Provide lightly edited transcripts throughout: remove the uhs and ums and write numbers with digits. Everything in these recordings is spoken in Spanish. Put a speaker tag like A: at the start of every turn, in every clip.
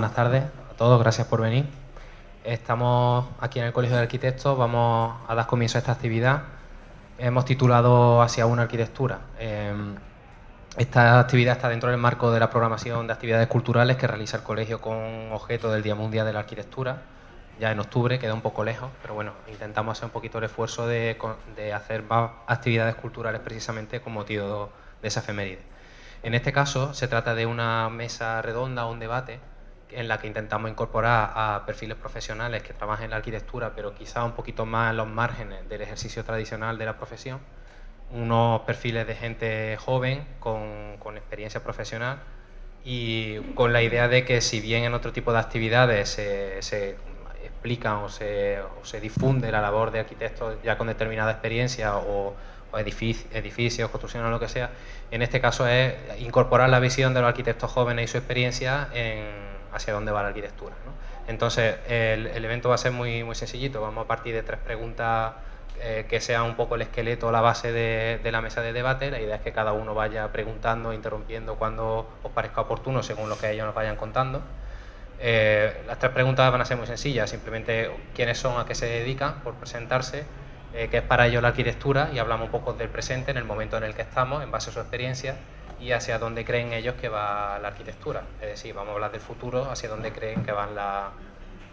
A: buenas tardes a todos, gracias por venir. Estamos aquí en el Colegio de Arquitectos, vamos a dar comienzo a esta actividad. Hemos titulado Hacia una arquitectura. Esta actividad está dentro del marco de la programación de actividades culturales que realiza el colegio con objeto del Día Mundial de la Arquitectura. Ya en octubre, queda un poco lejos, pero bueno, intentamos hacer un poquito el esfuerzo de hacer más actividades culturales precisamente con motivo de esa efeméride. En este caso se trata de una mesa redonda o un debate en la que intentamos incorporar a perfiles profesionales que trabajen en la arquitectura, pero quizá un poquito más en los márgenes del ejercicio tradicional de la profesión, unos perfiles de gente joven con experiencia profesional y con la idea de que si bien en otro tipo de actividades se explican o se difunde la labor de arquitectos ya con determinada experiencia o edificios, construcciones o lo que sea, en este caso es incorporar la visión de los arquitectos jóvenes y su experiencia hacia dónde va la arquitectura, ¿no? Entonces, el evento va a ser muy, muy sencillito. Vamos a partir de 3 preguntas que sean un poco el esqueleto o la base de la mesa de debate. La idea es que cada uno vaya preguntando, interrumpiendo cuando os parezca oportuno, según lo que ellos nos vayan contando. Las 3 preguntas van a ser muy sencillas, simplemente quiénes son, a qué se dedican, por presentarse, qué es para ellos la arquitectura, y hablamos un poco del presente, en el momento en el que estamos, en base a su experiencia, y hacia dónde creen ellos que va la arquitectura. Es decir, vamos a hablar del futuro, hacia dónde creen que va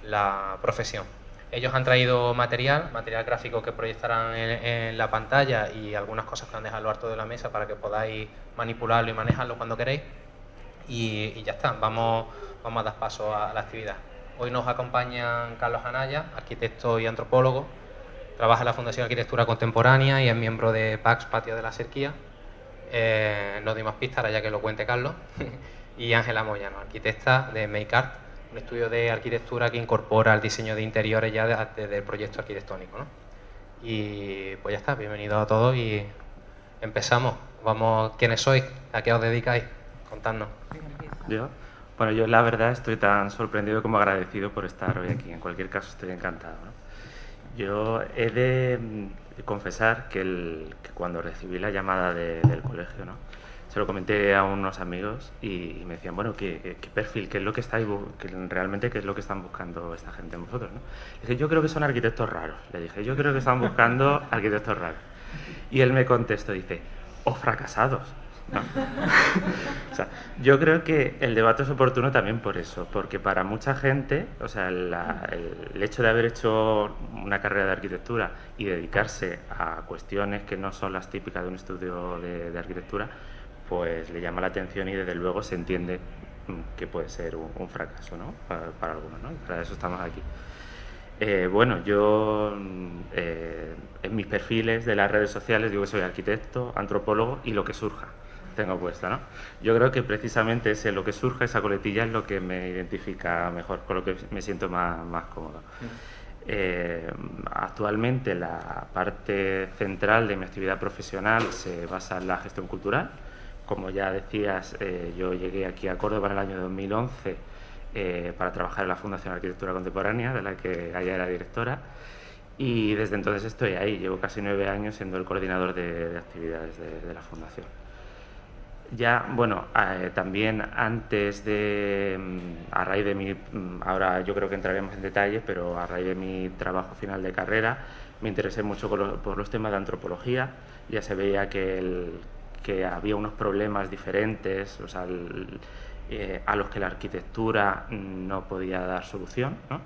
A: la profesión. Ellos han traído material gráfico que proyectarán en la pantalla y algunas cosas que han dejado a lo alto de la mesa para que podáis manipularlo y manejarlo cuando queréis. Y ya está, vamos a dar paso a la actividad. Hoy nos acompañan Carlos Anaya, arquitecto y antropólogo. Trabaja en la Fundación de Arquitectura Contemporánea y es miembro de PAX Patio de la Serquía. No doy más pistas, ahora ya que lo cuente Carlos. Y Ángela Moyano, arquitecta de Make Art, un estudio de arquitectura que incorpora el diseño de interiores ya desde el proyecto arquitectónico, ¿no? Y pues ya está, bienvenidos a todos y empezamos. Vamos, ¿quiénes sois? ¿A qué os dedicáis? Contadnos.
B: Bueno, yo la verdad estoy tan sorprendido como agradecido por estar hoy aquí. En cualquier caso estoy encantado, ¿no? Yo he de confesar que cuando recibí la llamada del colegio, ¿no?, se lo comenté a unos amigos y me decían, bueno, ¿qué perfil? ¿Qué es lo que estáis realmente qué es lo que están buscando esta gente en vosotros, ¿no? Le dije, yo creo que son arquitectos raros. Le dije, yo creo que están buscando arquitectos raros. Y él me contestó, dice, o fracasados. No. O sea, yo creo que el debate es oportuno también por eso, porque para mucha gente, o sea, el hecho de haber hecho una carrera de arquitectura y dedicarse a cuestiones que no son las típicas de un estudio de arquitectura, pues le llama la atención y desde luego se entiende que puede ser un fracaso, ¿no?, para algunos, ¿no? Y para eso estamos aquí. Bueno, yo en mis perfiles de las redes sociales digo que soy arquitecto, antropólogo y lo que surja tengo puesto, ¿no? Yo creo que precisamente lo que surge, esa coletilla, es lo que me identifica mejor, con lo que me siento más cómodo. Actualmente la parte central de mi actividad profesional se basa en la gestión cultural. Como ya decías, yo llegué aquí a Córdoba en el año 2011 para trabajar en la Fundación de Arquitectura Contemporánea, de la que Gaia era directora, y desde entonces estoy ahí. Llevo casi 9 años siendo el coordinador de actividades de la Fundación. Ya, bueno, también antes a raíz de mi, ahora yo creo que entraremos en detalle, pero a raíz de mi trabajo final de carrera me interesé mucho por los temas de antropología. Ya se veía que había unos problemas diferentes, o sea, a los que la arquitectura no podía dar solución, ¿no?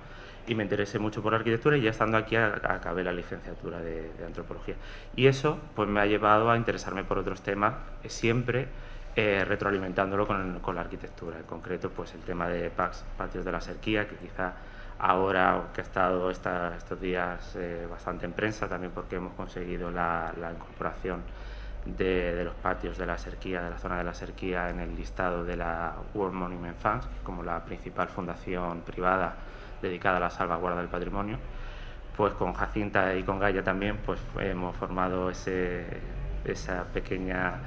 B: Y me interesé mucho por la arquitectura y ya estando aquí acabé la licenciatura de antropología. Y eso pues me ha llevado a interesarme por otros temas, siempre retroalimentándolo con la arquitectura. En concreto, pues el tema de PAX, Patios de la Serquía, que quizá ahora, que ha estado estos días bastante en prensa, también porque hemos conseguido la incorporación de los patios de la Serquía, de la zona de la Serquía, en el listado de la World Monument Funds, como la principal fundación privada dedicada a la salvaguarda del patrimonio. Pues con Jacinta y con Gaia también pues hemos formado esa pequeña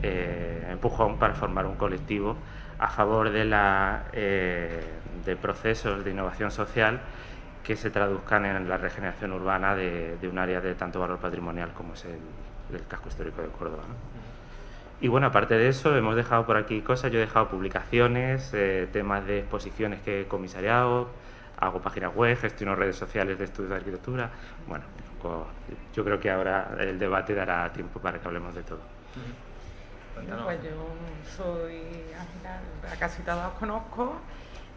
B: empujón para formar un colectivo a favor de procesos de innovación social que se traduzcan en la regeneración urbana de un área de tanto valor patrimonial como es el casco histórico de Córdoba, ¿no? Y bueno, aparte de eso, hemos dejado por aquí cosas. Yo he dejado publicaciones, temas de exposiciones que he comisariado, hago páginas web, gestiono redes sociales de estudios de arquitectura. Bueno, yo creo que ahora el debate dará tiempo para que hablemos de todo.
C: Pues yo soy Ángela, a casi todos os conozco.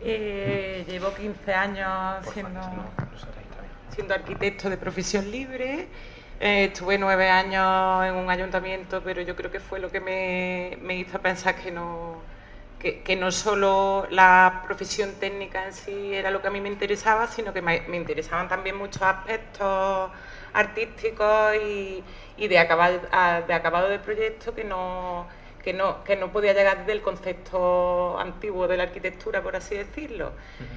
C: Llevo 15 años siendo arquitecto de profesión libre. Estuve 9 años en un ayuntamiento, pero yo creo que fue lo que me hizo pensar que no solo la profesión técnica en sí era lo que a mí me interesaba, sino que me interesaban también muchos aspectos artísticos y de acabado de proyecto que no podía llegar desde el concepto antiguo de la arquitectura, por así decirlo.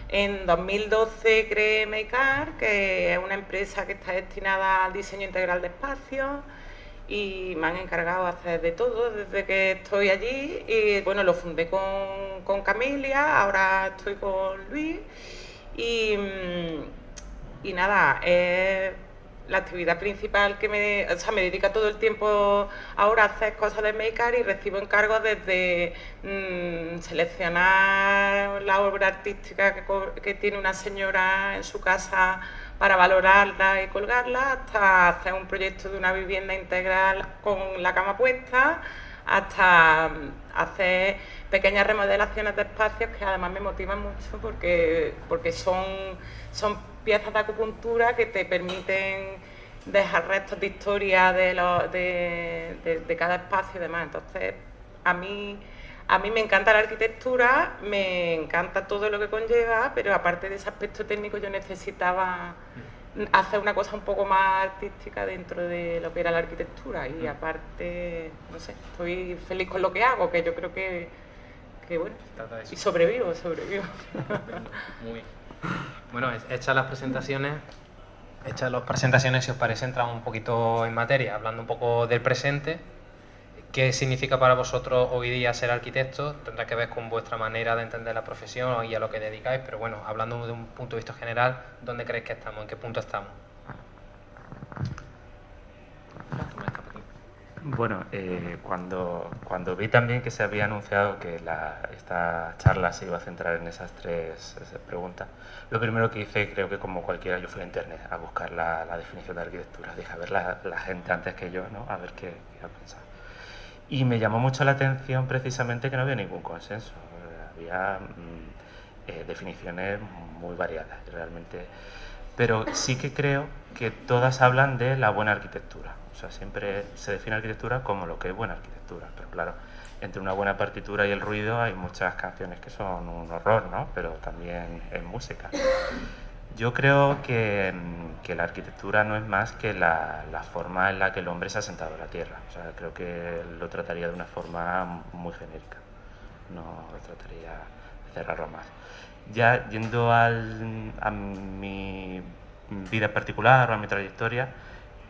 C: En 2012 creé Makeart, que es una empresa que está destinada al diseño integral de espacios, y me han encargado de hacer de todo desde que estoy allí. Y bueno, lo fundé con Camelia, ahora estoy con Luis y nada, la actividad principal que me dedica todo el tiempo ahora a hacer cosas de Makeart, y recibo encargos desde seleccionar la obra artística que tiene una señora en su casa para valorarla y colgarla, hasta hacer un proyecto de una vivienda integral con la cama puesta, hasta hacer pequeñas remodelaciones de espacios que además me motivan mucho porque son piezas de acupuntura que te permiten dejar restos de historia de cada espacio y demás. Entonces, a mí me encanta la arquitectura, me encanta todo lo que conlleva, pero aparte de ese aspecto técnico yo necesitaba hacer una cosa un poco más artística dentro de lo que era la arquitectura, y aparte, no sé, estoy feliz con lo que hago, que yo creo que bueno, y sobrevivo.
A: Muy bien. Bueno, hechas las presentaciones, si os parece, entramos un poquito en materia, hablando un poco del presente. ¿Qué significa para vosotros hoy día ser arquitecto? Tendrá que ver con vuestra manera de entender la profesión y a lo que dedicáis, pero bueno, hablando de un punto de vista general, ¿dónde creéis que estamos? ¿En qué punto estamos?
B: Bueno, cuando vi también que se había anunciado que esta charla se iba a centrar en esas tres preguntas, lo primero que hice, creo que como cualquiera, yo fui a internet a buscar la definición de arquitectura. Dije, a ver la gente antes que yo, ¿no? A ver qué iba a pensar. Y me llamó mucho la atención precisamente que no había ningún consenso. Había definiciones muy variadas realmente, pero sí que creo que todas hablan de la buena arquitectura. O sea, siempre se define arquitectura como lo que es buena arquitectura, pero claro, entre una buena partitura y el ruido hay muchas canciones que son un horror, ¿no? Pero también es música. Yo creo que la arquitectura no es más que la forma en la que el hombre se ha sentado en la tierra. O sea, creo que lo trataría de una forma muy genérica, no lo trataría de cerrarlo más. Ya yendo a mi vida particular o a mi trayectoria,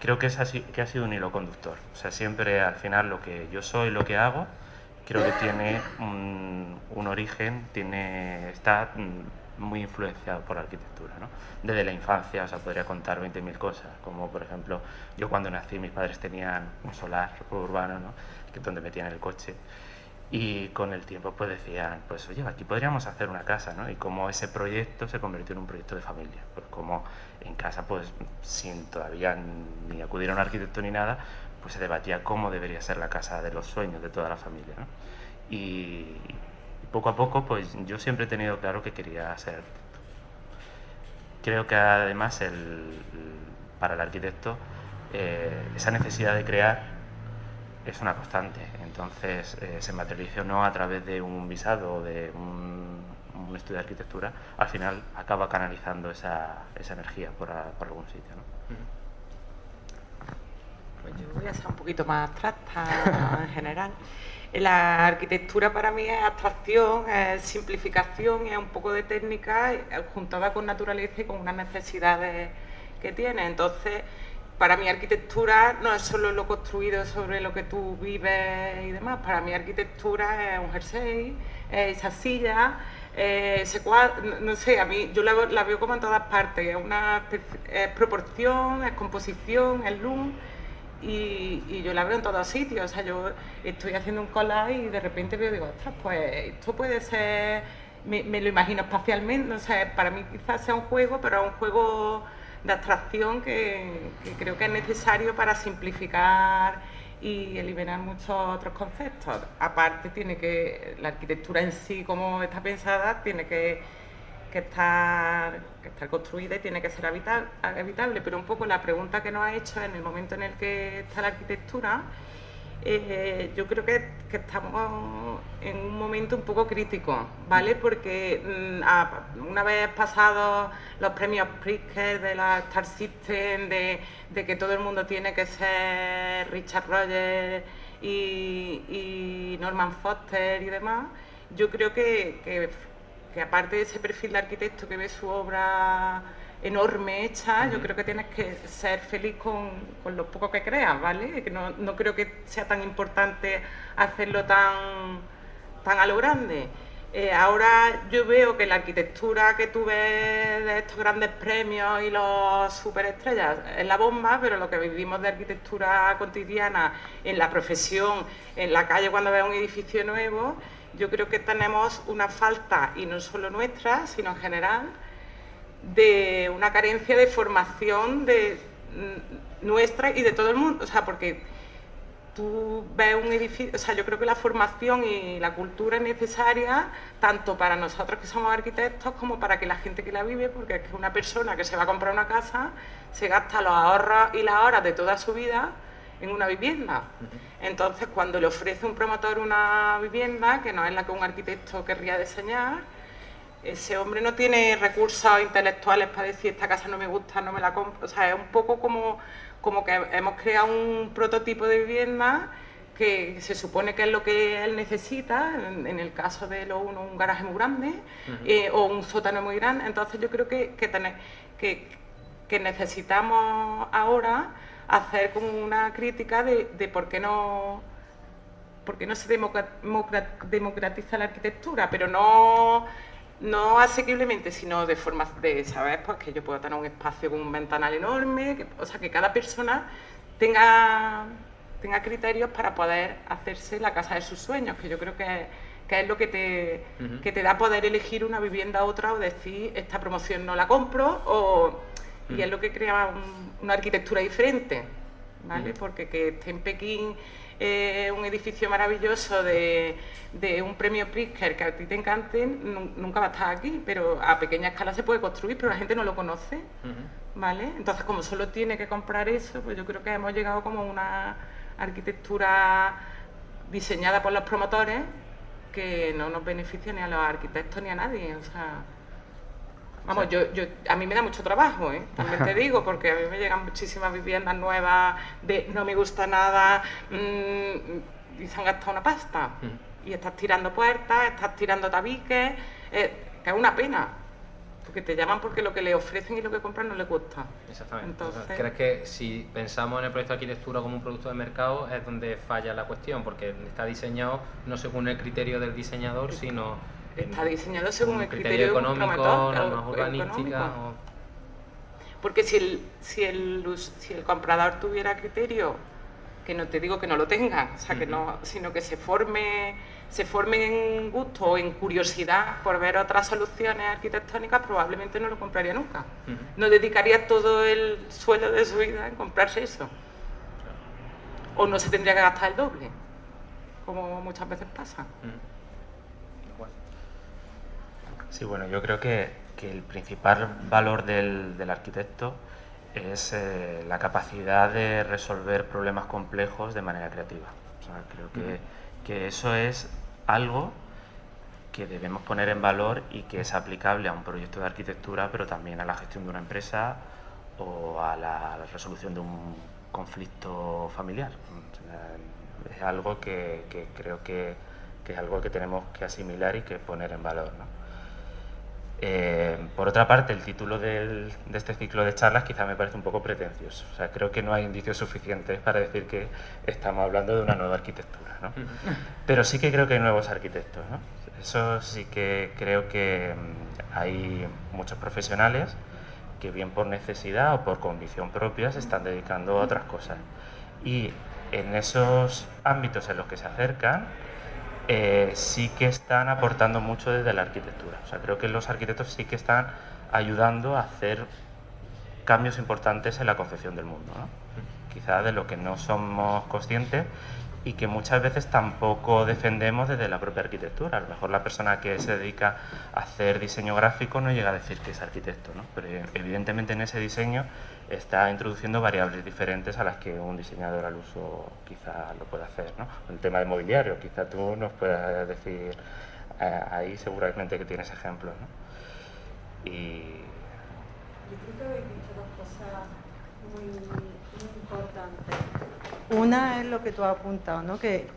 B: creo que ha sido un hilo conductor. O sea, siempre al final lo que yo soy, lo que hago, creo que tiene un origen, está muy influenciado por la arquitectura, ¿no? Desde la infancia, o sea, podría contar 20.000 cosas, como por ejemplo, yo cuando nací mis padres tenían un solar urbano, ¿no? Que es donde metían el coche, y con el tiempo pues decían, pues oye, aquí podríamos hacer una casa, ¿no? Y como ese proyecto se convirtió en un proyecto de familia, pues como en casa, pues sin todavía ni acudir a un arquitecto ni nada, pues se debatía cómo debería ser la casa de los sueños de toda la familia, ¿no? Y poco a poco, pues yo siempre he tenido claro que quería ser arquitecto. Creo que además para el arquitecto esa necesidad de crear es una constante. Entonces se materializa no a través de un visado o de un estudio de arquitectura, al final acaba canalizando esa energía por algún sitio, ¿no?
C: Pues yo voy a ser un poquito más abstracta en general. La arquitectura para mí es abstracción, es simplificación y es un poco de técnica juntada con naturaleza y con unas necesidades que tiene. Entonces, para mí arquitectura no es solo lo construido sobre lo que tú vives y demás. Para mí arquitectura es un jersey, es esa silla, ese cuadro, no sé, a mí yo la veo como en todas partes. Es proporción, es composición, es luz. y yo la veo en todos sitios. O sea, yo estoy haciendo un collage y de repente veo, digo, ostras, pues esto puede ser, me lo imagino espacialmente, o sea, para mí quizás sea un juego, pero es un juego de abstracción que creo que es necesario para simplificar y eliminar muchos otros conceptos. Aparte, la arquitectura en sí, como está pensada, tiene que estar construida y tiene que ser habitable, pero un poco la pregunta que nos ha hecho en el momento en el que está la arquitectura, yo creo que estamos en un momento un poco crítico, ¿vale? Porque una vez pasados los premios Pritzker de la Star System, de que todo el mundo tiene que ser Richard Rogers y Norman Foster y demás, yo creo que aparte de ese perfil de arquitecto que ve su obra enorme hecha, yo creo que tienes que ser feliz con lo poco que creas, ¿vale? Que no creo que sea tan importante hacerlo tan a lo grande. Ahora yo veo que la arquitectura que tú ves de estos grandes premios y los superestrellas es la bomba, pero lo que vivimos de arquitectura cotidiana en la profesión, en la calle cuando ves un edificio nuevo, yo creo que tenemos una falta, y no solo nuestra, sino en general, de una carencia de formación nuestra y de todo el mundo. O sea, porque tú ves un edificio, o sea, yo creo que la formación y la cultura es necesaria tanto para nosotros que somos arquitectos como para que la gente que la vive, porque es que una persona que se va a comprar una casa se gasta los ahorros y las horas de toda su vida en una vivienda. Entonces, cuando le ofrece un promotor una vivienda, que no es la que un arquitecto querría diseñar, ese hombre no tiene recursos intelectuales para decir esta casa no me gusta, no me la compro. O sea, es un poco como que hemos creado un prototipo de vivienda que se supone que es lo que él necesita, en el caso de un garaje muy grande o un sótano muy grande. Entonces yo creo que necesitamos ahora hacer como una crítica de por qué no se democratiza la arquitectura, pero no asequiblemente, sino de forma de saber pues, que yo puedo tener un espacio con un ventanal enorme, o sea, que cada persona tenga criterios para poder hacerse la casa de sus sueños, que yo creo que es lo que te da poder elegir una vivienda a otra o decir, esta promoción no la compro, y es lo que crea una arquitectura diferente, ¿vale? Porque que esté en Pekín un edificio maravilloso de un premio Pritzker que a ti te encante, nunca va a estar aquí, pero a pequeña escala se puede construir, pero la gente no lo conoce, ¿vale? Entonces, como solo tiene que comprar eso, pues yo creo que hemos llegado como a una arquitectura diseñada por los promotores que no nos beneficia ni a los arquitectos ni a nadie, o sea... Vamos, a mí me da mucho trabajo, también te digo, porque a mí me llegan muchísimas viviendas nuevas de no me gusta nada y se han gastado una pasta. Y estás tirando puertas, estás tirando tabiques, que es una pena, porque te llaman porque lo que le ofrecen y lo que compran no les gusta.
A: Exactamente.
C: Entonces,
A: ¿crees que si pensamos en el proyecto de arquitectura como un producto de mercado es donde falla la cuestión? Porque está diseñado no según el criterio del diseñador, sino...
C: Está diseñado según el criterio
A: económico,
C: normas
A: urbanísticas.
C: Porque si el comprador tuviera criterio, que no te digo que no lo tenga, o sea, que no, sino que se forme en gusto o en curiosidad por ver otras soluciones arquitectónicas, probablemente no lo compraría nunca. No dedicaría todo el sueldo de su vida en comprarse eso. O no se tendría que gastar el doble, como muchas veces pasa.
B: Sí, bueno, yo creo que el principal valor del arquitecto es la capacidad de resolver problemas complejos de manera creativa. O sea, creo que eso es algo que debemos poner en valor y que es aplicable a un proyecto de arquitectura, pero también a la gestión de una empresa o a la resolución de un conflicto familiar. O sea, es algo que creo que es algo que tenemos que asimilar y que poner en valor, ¿no? Por otra parte, el título de este ciclo de charlas quizá me parece un poco pretencioso. O sea, creo que no hay indicios suficientes para decir que estamos hablando de una nueva arquitectura, ¿no? Pero sí que creo que hay nuevos arquitectos, ¿no? Eso sí que creo que hay muchos profesionales que bien por necesidad o por convicción propia se están dedicando a otras cosas. y en esos ámbitos en los que se acercan sí que están aportando mucho desde la arquitectura. O sea, creo que los arquitectos sí que están ayudando a hacer cambios importantes en la concepción del mundo, ¿no? Quizás de lo que no somos conscientes y que muchas veces tampoco defendemos desde la propia arquitectura. A lo mejor la persona que se dedica a hacer diseño gráfico no llega a decir que es arquitecto, ¿no? Pero evidentemente en ese diseño está introduciendo variables diferentes a las que un diseñador al uso quizá lo puede hacer, ¿no? El tema de mobiliario, quizá tú nos puedas decir, ahí seguramente que tienes ejemplos, ¿no? Y...
D: Yo creo que habéis dicho dos cosas muy importantes. Una es lo que tú has apuntado, ¿no? Que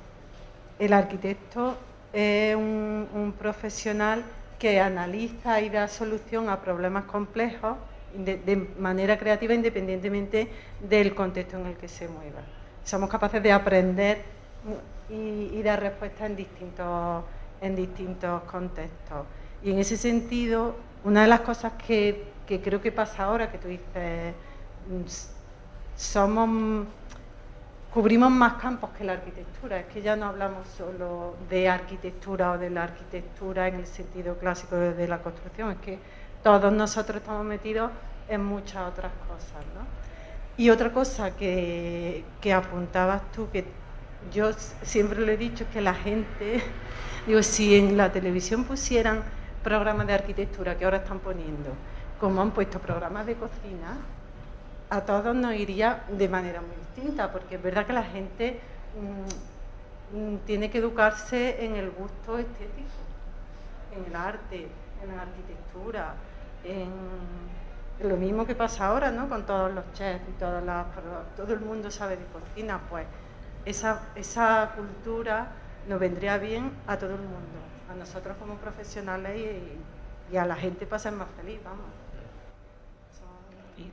D: el arquitecto es un profesional que analiza y da solución a problemas complejos de manera creativa, independientemente del contexto en el que se mueva. Somos capaces de aprender y dar respuestas en distintos contextos. Y en ese sentido, una de las cosas que creo que pasa ahora, que tú dices, cubrimos más campos que la arquitectura, es que ya no hablamos solo de arquitectura o de la arquitectura en el sentido clásico de la construcción, es que todos nosotros estamos metidos en muchas otras cosas, ¿no? Y otra cosa que apuntabas tú, que yo siempre lo he dicho, es que la gente, digo, si en la televisión pusieran programas de arquitectura que ahora están poniendo, como han puesto programas de cocina, a todos nos iría de manera muy distinta, porque es verdad que la gente tiene que educarse en el gusto estético, en el arte, en la arquitectura, en lo mismo que pasa ahora, ¿no? Con todos los chefs y todo el mundo sabe de cocina, pues esa cultura nos vendría bien a todo el mundo, a nosotros como profesionales y a la gente para ser más feliz, vamos.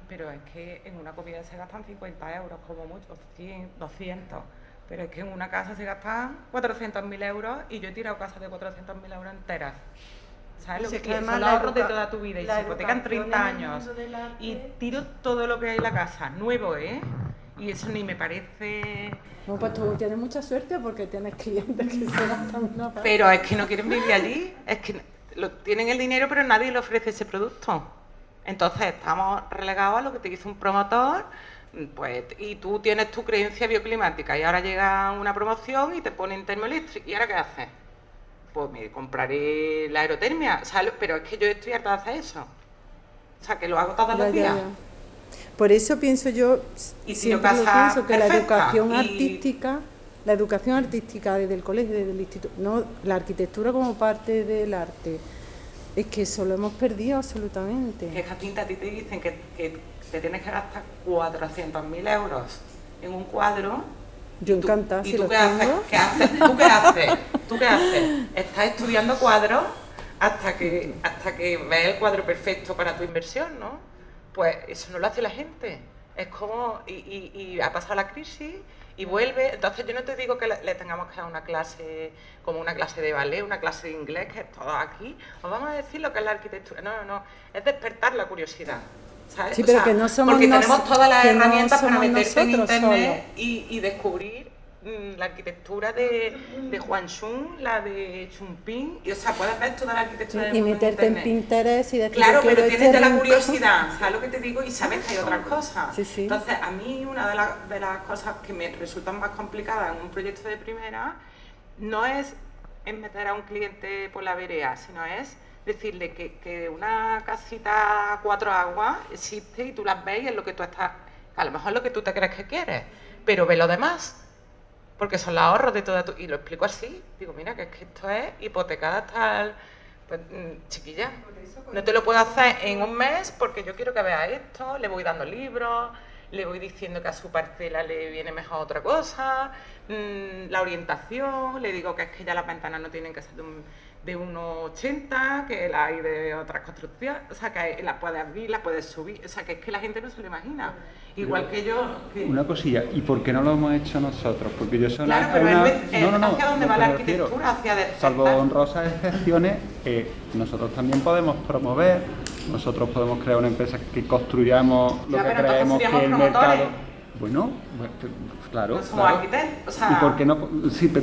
C: Pero es que en una comida se gastan 50 euros, como mucho, 100, 200. Pero es que en una casa se gastan 400.000 euros y yo he tirado casas de 400.000 euros enteras. ¿Sabes lo que son los ahorros de toda tu vida? Y se hipotecan 30 años. Y tiro todo lo que hay en la casa, nuevo, ¿eh? Y eso ni me parece...
D: No, pues tú tienes mucha suerte porque tienes clientes que se gastan una parte.
C: Pero es que no quieren vivir allí. Es que tienen el dinero, pero nadie le ofrece ese producto. Entonces estamos relegados a lo que te dice un promotor, pues, y tú tienes tu creencia bioclimática y ahora llega una promoción y te ponen termoeléctrico. ¿Y ahora qué haces? Pues me compraré la aerotermia, ¿sabes? Pero es que yo estoy harta de hacer eso. O sea, que lo hago todos los días.
D: Por eso pienso yo,
C: y si yo pienso
D: que la educación artística desde el colegio, desde el instituto, no, la arquitectura como parte del arte, es que eso lo hemos perdido absolutamente.
C: Que a ti te dicen que te tienes que gastar 400.000 euros en un cuadro.
D: Yo encantada,
C: si lo tengo. ¿Tú qué haces? Estás estudiando cuadros hasta que veas el cuadro perfecto para tu inversión, ¿no? Pues eso no lo hace la gente. Es como... Y ha pasado la crisis y vuelve. Entonces yo no te digo que le tengamos que dar una clase, como una clase de ballet, una clase de inglés, que es todo aquí. Os vamos a decir lo que es la arquitectura. No. Es despertar la curiosidad. ¿Sabes?
D: Sí, pero que no somos
C: porque tenemos todas las herramientas para meterte en internet
D: solos.
C: y descubrir la arquitectura de Juan Shun, la de Chumping, y o sea, puedes ver toda la arquitectura del mundo
D: y meterte en Pinterest y decir,
C: claro, pero tienes la curiosidad, ¿sabes lo que te digo? Y sabes que hay otras cosas.
D: Sí.
C: Entonces, a mí una de las cosas que me resultan más complicadas en un proyecto de primera no es meter a un cliente por la vereda, sino es decirle que una casita a 4 aguas existe y tú las ves y es lo que tú estás, a lo mejor es lo que tú te crees que quieres, pero ve lo demás. Porque son los ahorros de toda tu... Y lo explico así. Digo, mira, que es que esto es hipotecada hasta... Pues, chiquilla, no te lo puedo hacer en un mes porque yo quiero que veas esto, le voy dando libros, le voy diciendo que a su parcela le viene mejor otra cosa, la orientación, le digo que es que ya las ventanas no tienen que ser de 1,80, que la hay de otras construcciones, o sea, que las puedes abrir, las puedes subir, o sea, que es que la gente no se lo imagina. Igual que yo...
E: Una cosilla, ¿y por qué no lo hemos hecho nosotros? Porque yo soy
C: claro, pero ¿hacia dónde va la arquitectura? Hacia
E: salvo honrosas excepciones, nosotros también podemos promover, nosotros podemos crear una empresa que construyamos lo que creemos que el mercado... Bueno, claro.
C: No somos arquitectos, o sea...
E: ¿Y por qué no? Sí,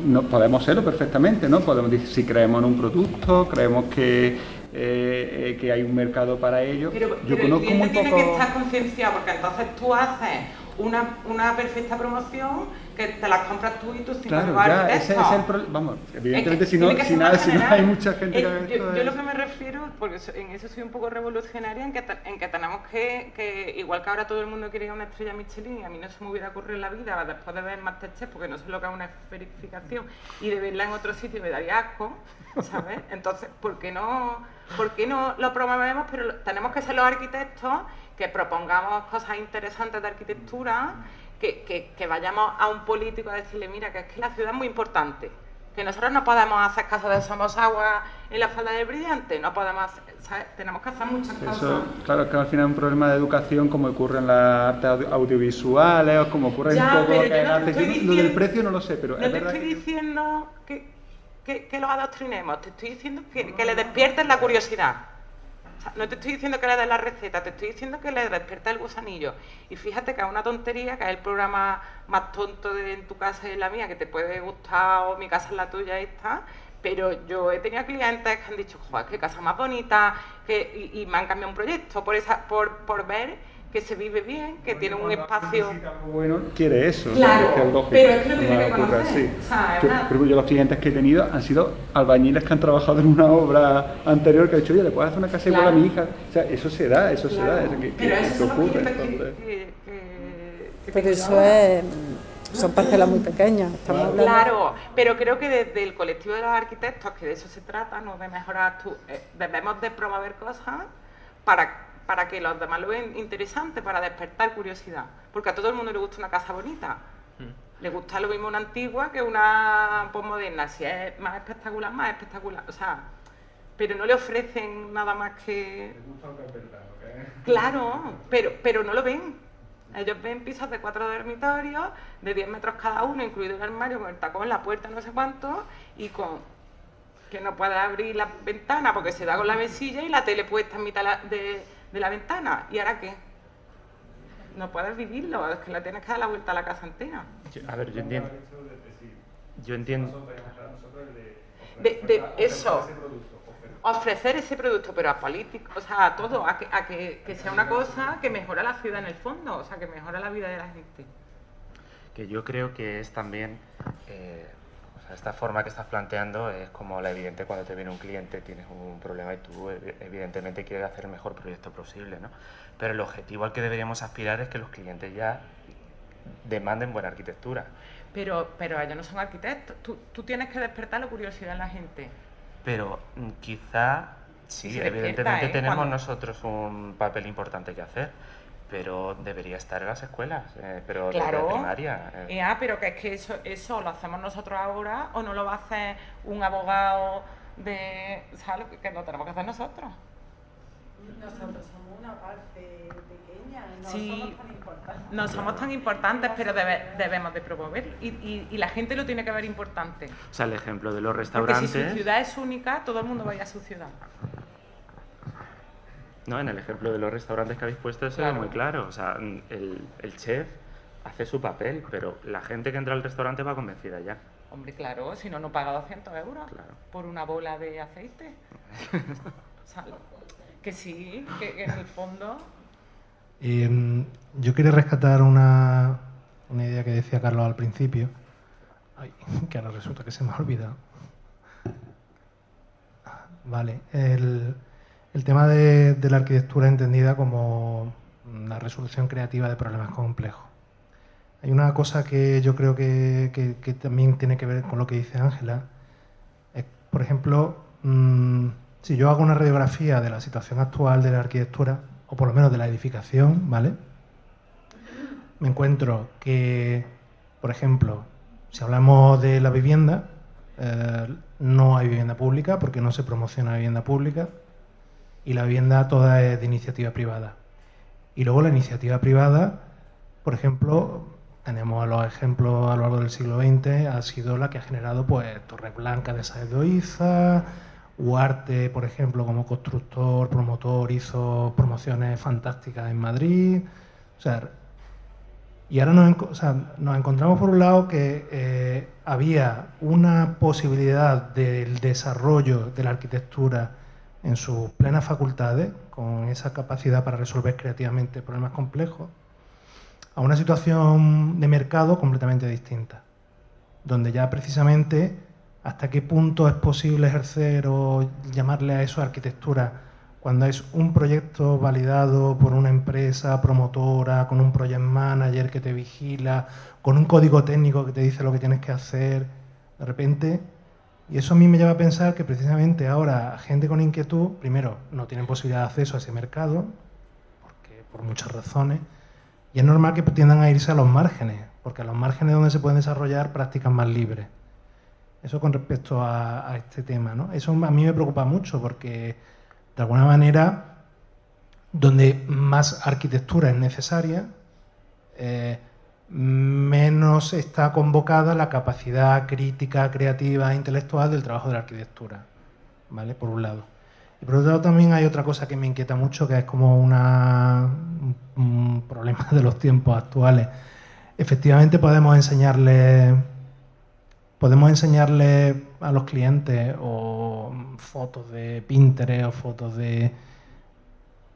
E: no podemos serlo perfectamente, ¿no? Podemos decir, si creemos en un producto, creemos que hay un mercado para ello.
C: Pero el cliente tiene que estar concienciado, porque entonces tú haces una perfecta promoción que te la compras tú y tus 5
E: arquitectos. Ese es el problema. Vamos, evidentemente si no hay mucha gente que...
C: Yo lo que me refiero, porque en eso soy un poco revolucionaria, en que tenemos que, igual que ahora todo el mundo quiere ir a una estrella Michelin, y a mí no se me hubiera ocurrido en la vida después de ver Masterchef, porque no sé lo que es una verificación, y de verla en otro sitio me daría asco, ¿sabes? Entonces, ¿por qué no lo promovemos? Pero tenemos que ser los arquitectos que propongamos cosas interesantes de arquitectura, que vayamos a un político a decirle, mira, que es que la ciudad es muy importante, que nosotros no podemos hacer caso de Somos Agua en la falda del Brillante, no podemos hacer, ¿sabes? Tenemos que hacer muchas cosas.
E: Claro, que al final es un problema de educación, como ocurre en las artes audiovisuales, o como ocurre en todo lo que es arte. Lo del precio no lo sé, pero
C: no
E: es
C: te
E: verdad
C: estoy diciendo que los adoctrinemos, te estoy diciendo que le despiertes la curiosidad. O sea, no te estoy diciendo que le des la receta, te estoy diciendo que le despiertes el gusanillo. Y fíjate que es una tontería, que es el programa más tonto de En tu casa y en la mía, que te puede gustar, o Mi casa es la tuya esta, pero yo he tenido clientes que han dicho, joder, qué casa más bonita, y me han cambiado un proyecto por ver que se vive bien, que tiene un espacio...
E: Bueno, quiere eso.
C: Claro,
E: que es lógico,
C: pero es que lo tiene que conocer.
E: Sí. O sea, yo los clientes que he tenido han sido albañiles que han trabajado en una obra anterior que ha dicho, oye, ¿le puedo hacer una casa igual a mi hija? O sea, eso se da.
C: Pero eso ocurre.
D: Pero eso es... Son parcelas muy pequeñas.
C: Claro, pero creo que desde el colectivo de los arquitectos, que de eso se trata, no de mejorar debemos de promover cosas para que los demás lo vean interesante, para despertar curiosidad. Porque a todo el mundo le gusta una casa bonita. Le gusta lo mismo una antigua que una postmoderna. Si es más espectacular, más espectacular. O sea, pero no le ofrecen nada más que...
E: Les gusta lo que es verdad, ¿ok?
C: Claro, pero no lo ven. Ellos ven pisos de 4 dormitorios, de 10 metros cada uno, incluido el armario, con el tacón, la puerta, no sé cuánto, y con que no puede abrir la ventana porque se da con la mesilla y la tele puesta en mitad de la ventana. ¿Y ahora qué? No puedes vivirlo, es que le tienes que dar la vuelta a la casa entera.
B: Yo entiendo.
C: De eso. Ofrecer ese producto, pero a políticos, o sea, a todo, a que sea una cosa que mejora la ciudad en el fondo, o sea, que mejora la vida de la gente.
B: Que yo creo que es también, esta forma que estás planteando es como la evidente cuando te viene un cliente, tienes un problema y tú evidentemente quieres hacer el mejor proyecto posible, ¿no? Pero el objetivo al que deberíamos aspirar es que los clientes ya demanden buena arquitectura.
C: Pero ellos no son arquitectos, tú tienes que despertar la curiosidad en la gente.
B: Pero quizá, sí, evidentemente tenemos nosotros un papel importante que hacer, pero debería estar en las escuelas, pero
C: claro,
B: de primaria.
C: Pero que es que eso lo hacemos nosotros ahora, o no lo va a hacer un abogado de... ¿Sabes? Que lo tenemos que hacer nosotros.
D: Nosotros somos una parte pequeña, no
C: sí,
D: somos tan importantes.
C: No somos tan importantes, pero debemos de promover y la gente lo tiene que ver importante.
B: O sea, el ejemplo de los restaurantes...
C: Porque si su ciudad es única, todo el mundo vaya a su ciudad.
B: No, en el ejemplo de los restaurantes que habéis puesto eso es muy claro. O sea, el chef hace su papel, pero la gente que entra al restaurante va convencida ya.
C: Hombre, claro, si no, no paga 200 euros por una bola de aceite. O sea, que sí, que en el fondo...
F: yo quería rescatar una idea que decía Carlos al principio. Ay, que ahora resulta que se me ha olvidado. Vale, el tema de la arquitectura entendida como la resolución creativa de problemas complejos. Hay una cosa que yo creo que también tiene que ver con lo que dice Ángela. Por ejemplo, si yo hago una radiografía de la situación actual de la arquitectura, o por lo menos de la edificación, ¿vale? Me encuentro que, por ejemplo, si hablamos de la vivienda, no hay vivienda pública porque no se promociona la vivienda pública y la vivienda toda es de iniciativa privada. Y luego la iniciativa privada, por ejemplo, tenemos los ejemplos a lo largo del siglo XX, ha sido la que ha generado pues Torres Blancas de Sáenz de Oiza, Huarte, por ejemplo, como constructor, promotor, hizo promociones fantásticas en Madrid. O sea, Y ahora nos encontramos por un lado que había una posibilidad del desarrollo de la arquitectura en sus plenas facultades, con esa capacidad para resolver creativamente problemas complejos, a una situación de mercado completamente distinta, donde ya precisamente hasta qué punto es posible ejercer o llamarle a eso arquitectura cuando es un proyecto validado por una empresa promotora, con un project manager que te vigila, con un código técnico que te dice lo que tienes que hacer, de repente. Y eso a mí me lleva a pensar que precisamente ahora gente con inquietud, primero, no tienen posibilidad de acceso a ese mercado, porque por muchas razones, y es normal que tiendan a irse a los márgenes, porque a los márgenes es donde se pueden desarrollar prácticas más libres. Eso con respecto a este tema, ¿no? Eso a mí me preocupa mucho, porque de alguna manera, donde más arquitectura es necesaria, menos está convocada la capacidad crítica, creativa e intelectual del trabajo de la arquitectura, ¿vale? Por un lado. Y por otro lado también hay otra cosa que me inquieta mucho, que es como un problema de los tiempos actuales. Efectivamente podemos enseñarle a los clientes o fotos de Pinterest o fotos de...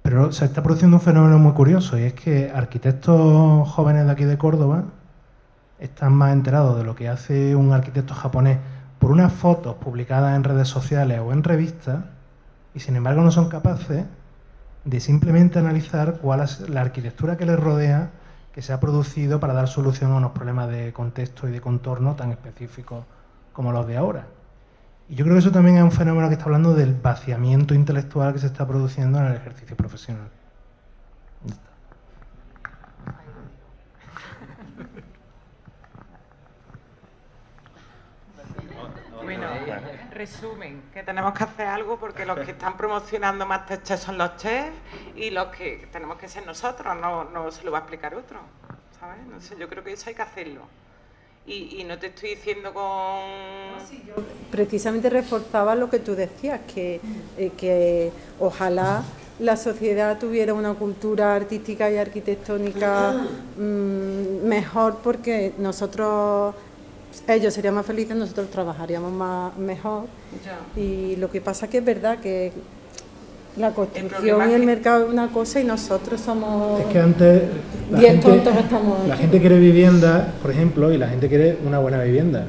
F: Pero se está produciendo un fenómeno muy curioso, y es que arquitectos jóvenes de aquí de Córdoba están más enterados de lo que hace un arquitecto japonés por unas fotos publicadas en redes sociales o en revistas, y sin embargo no son capaces de simplemente analizar cuál es la arquitectura que les rodea, que se ha producido para dar solución a unos problemas de contexto y de contorno tan específicos como los de ahora. Y yo creo que eso también es un fenómeno que está hablando del vaciamiento intelectual que se está produciendo en el ejercicio profesional.
C: Bueno, resumen, que tenemos que hacer algo porque los que están promocionando MasterChef son los chefs y los que tenemos que ser nosotros, no se lo va a explicar otro, ¿sabes? No sé, yo creo que eso hay que hacerlo. Y no te estoy diciendo con...
D: No, sí, yo precisamente reforzaba lo que tú decías, que ojalá la sociedad tuviera una cultura artística y arquitectónica mejor, porque ellos serían más felices, nosotros trabajaríamos mejor. Ya. Y lo que pasa que es verdad que la construcción y el mercado es una cosa y nosotros somos...
F: Es que antes la gente quiere vivienda, por ejemplo, y la gente quiere una buena vivienda.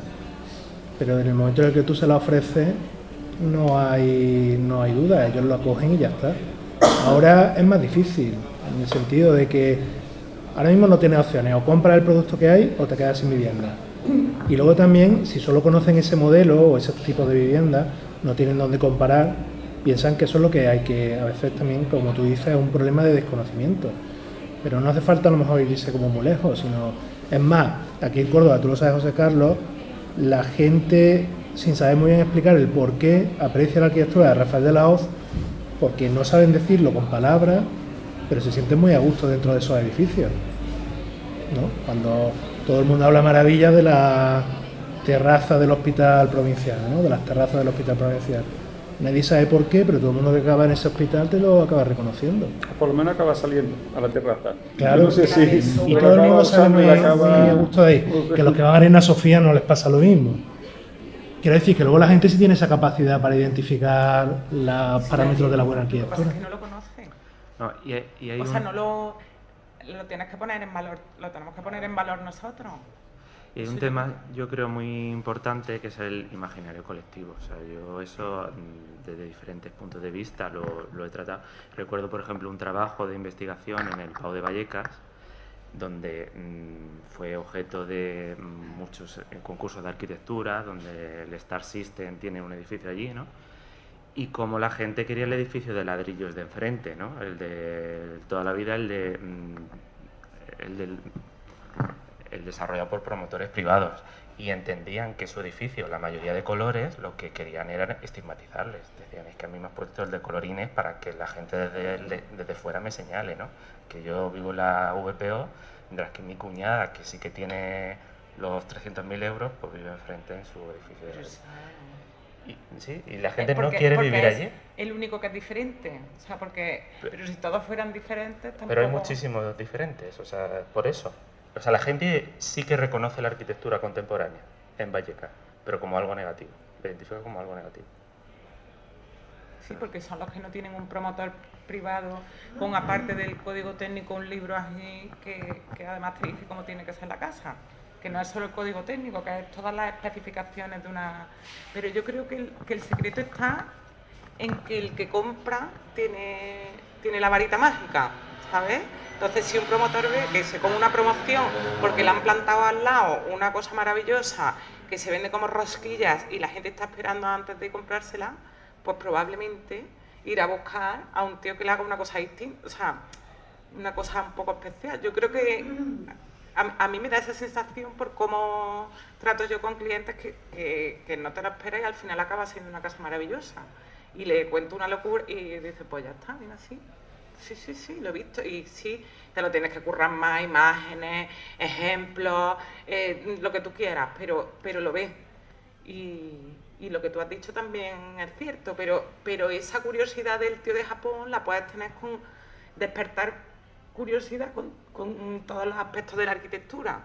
F: Pero en el momento en el que tú se la ofreces, no hay duda, ellos lo acogen y ya está. Ahora es más difícil, en el sentido de que ahora mismo no tienes opciones, o compras el producto que hay o te quedas sin vivienda. Y luego también, si solo conocen ese modelo o ese tipo de vivienda, no tienen dónde comparar, piensan que eso es lo que hay, que a veces también, como tú dices, es un problema de desconocimiento. Pero no hace falta a lo mejor irse como muy lejos, sino... Es más, aquí en Córdoba, tú lo sabes, José Carlos, la gente, sin saber muy bien explicar el por qué, aprecia la arquitectura de Rafael de la Hoz, porque no saben decirlo con palabras, pero se sienten muy a gusto dentro de esos edificios, ¿no? Cuando todo el mundo habla maravillas de la terraza del hospital provincial, ¿no? De las terrazas del hospital provincial. Nadie sabe por qué, pero todo el mundo que acaba en ese hospital te lo acaba reconociendo.
E: Por lo menos acaba saliendo a la terraza.
F: Claro,
E: no sé si
F: y todo el mundo sabe muy a gusto de ahí. Que los que van a Arena Sofía no les pasa lo mismo. Quiero decir que luego la gente sí tiene esa capacidad para identificar los parámetros de la buena arquitectura.
C: Lo que pasa es que no lo conocen.
B: No, y hay
C: no lo tienes que poner en valor, lo tenemos que poner en valor nosotros.
B: Y hay un tema, yo creo, muy importante, que es el imaginario colectivo. O sea, yo eso, desde diferentes puntos de vista, lo he tratado. Recuerdo, por ejemplo, un trabajo de investigación en el Pau de Vallecas, donde fue objeto de muchos concursos de arquitectura, donde el Star System tiene un edificio allí, ¿no? Y como la gente quería el edificio de ladrillos de enfrente, ¿no? El de toda la vida, el desarrollado por promotores privados, y entendían que su edificio, la mayoría de colores, lo que querían era estigmatizarles. Decían, es que a mí me has puesto el de colorines para que la gente desde fuera me señale, ¿no? Que yo vivo en la VPO, mientras que mi cuñada, que sí que tiene los 300.000 euros, pues vive enfrente en su edificio. Y la gente no quiere vivir allí.
C: El único que es diferente, o sea, pero si todos fueran diferentes tampoco...
B: Pero hay muchísimos diferentes, o sea, por eso. O sea, la gente sí que reconoce la arquitectura contemporánea en Vallecas, pero como algo negativo, lo identifica como algo negativo.
C: Sí, porque son los que no tienen un promotor privado con, aparte del código técnico, un libro así que además te dice cómo tiene que ser la casa. Que no es solo el código técnico, que es todas las especificaciones de una... Pero yo creo que el secreto está en que el que compra tiene la varita mágica, ¿sabes? Entonces, si un promotor ve que se come una promoción porque le han plantado al lado una cosa maravillosa que se vende como rosquillas y la gente está esperando antes de comprársela, pues probablemente irá a buscar a un tío que le haga una cosa distinta, o sea, una cosa un poco especial. Yo creo que a mí me da esa sensación por cómo trato yo con clientes que no te lo esperas y al final acaba siendo una casa maravillosa. Y le cuento una locura y dice, pues ya está, mira, sí. Sí, lo he visto. Y sí, te lo tienes que currar más, imágenes, ejemplos, lo que tú quieras, pero lo ves. Y lo que tú has dicho también es cierto, pero esa curiosidad del tío de Japón la puedes tener con despertar curiosidad con todos los aspectos de la arquitectura.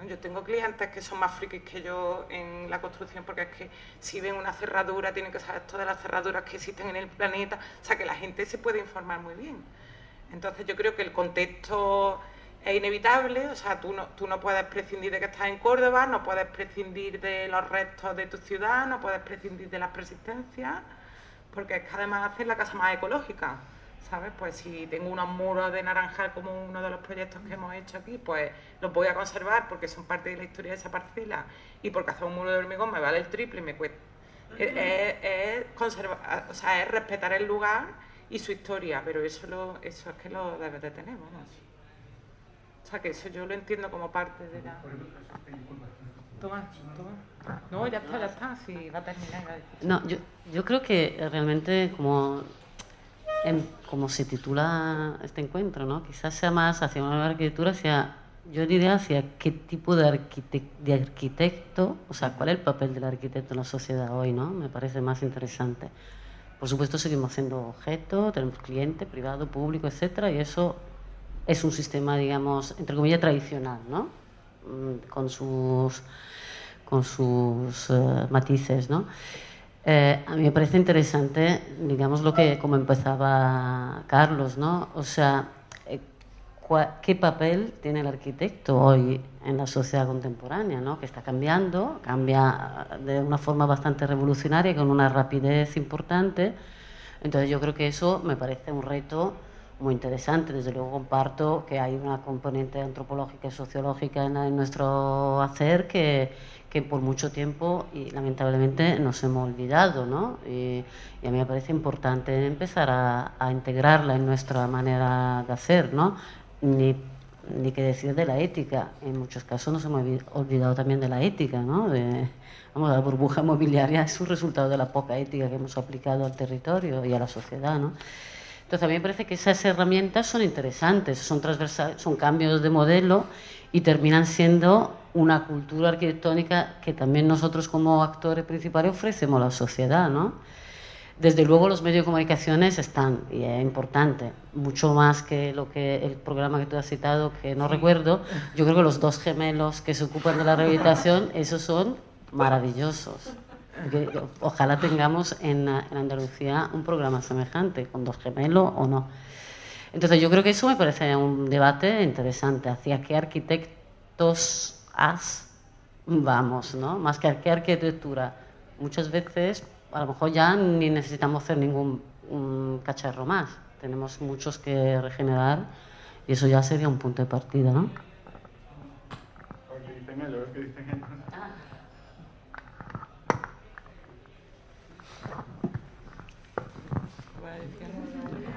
C: Yo tengo clientes que son más frikis que yo en la construcción porque es que si ven una cerradura tienen que saber todas las cerraduras que existen en el planeta, o sea que la gente se puede informar muy bien. Entonces yo creo que el contexto es inevitable, o sea, tú no puedes prescindir de que estás en Córdoba, no puedes prescindir de los restos de tu ciudad, no puedes prescindir de las persistencias, porque es que además haces la casa más ecológica. ¿Sabes? Pues si tengo unos muros de naranjal como uno de los proyectos que hemos hecho aquí, pues los voy a conservar porque son parte de la historia de esa parcela y porque hacer un muro de hormigón me vale el triple y me cuesta. Es conservar, o sea, es respetar el lugar y su historia, pero eso es que lo debes de tener, vamos. O sea, que eso yo lo entiendo como parte de la... Toma. No, ya está, sí, va a terminar.
G: No, yo creo que realmente como se titula este encuentro, ¿no? Quizás sea más hacia una nueva arquitectura, yo diría hacia qué tipo de arquitecto, o sea, cuál es el papel del arquitecto en la sociedad hoy, ¿no? Me parece más interesante. Por supuesto, seguimos siendo objeto, tenemos cliente, privado, público, etcétera, y eso es un sistema, digamos, entre comillas, tradicional, ¿no? Con sus matices, ¿no? A mí me parece interesante, digamos, como empezaba Carlos, ¿no? O sea, ¿qué papel tiene el arquitecto hoy en la sociedad contemporánea, ¿no? Que está cambiando, cambia de una forma bastante revolucionaria, con una rapidez importante. Entonces yo creo que eso me parece un reto muy interesante. Desde luego comparto que hay una componente antropológica y sociológica en nuestro hacer que por mucho tiempo y lamentablemente nos hemos olvidado, ¿no? Y a mí me parece importante empezar a integrarla en nuestra manera de hacer, ¿no? Ni que decir de la ética. En muchos casos nos hemos olvidado también de la ética, ¿no? La burbuja inmobiliaria es un resultado de la poca ética que hemos aplicado al territorio y a la sociedad, ¿no? Entonces a mí me parece que esas herramientas son interesantes, son transversales, son cambios de modelo y terminan siendo una cultura arquitectónica que también nosotros como actores principales ofrecemos a la sociedad, ¿no? Desde luego los medios de comunicaciones están, y es importante, mucho más que el programa que tú has citado, que no recuerdo. Yo creo que los dos gemelos que se ocupan de la rehabilitación, esos son maravillosos. Ojalá tengamos en Andalucía un programa semejante, con dos gemelos o no. Entonces yo creo que eso me parece un debate interesante, hacia qué arquitectos vamos, ¿no? Más que qué arquitectura. Muchas veces a lo mejor ya ni necesitamos hacer ningún cacharro más. Tenemos muchos que regenerar y eso ya sería un punto de partida, ¿no?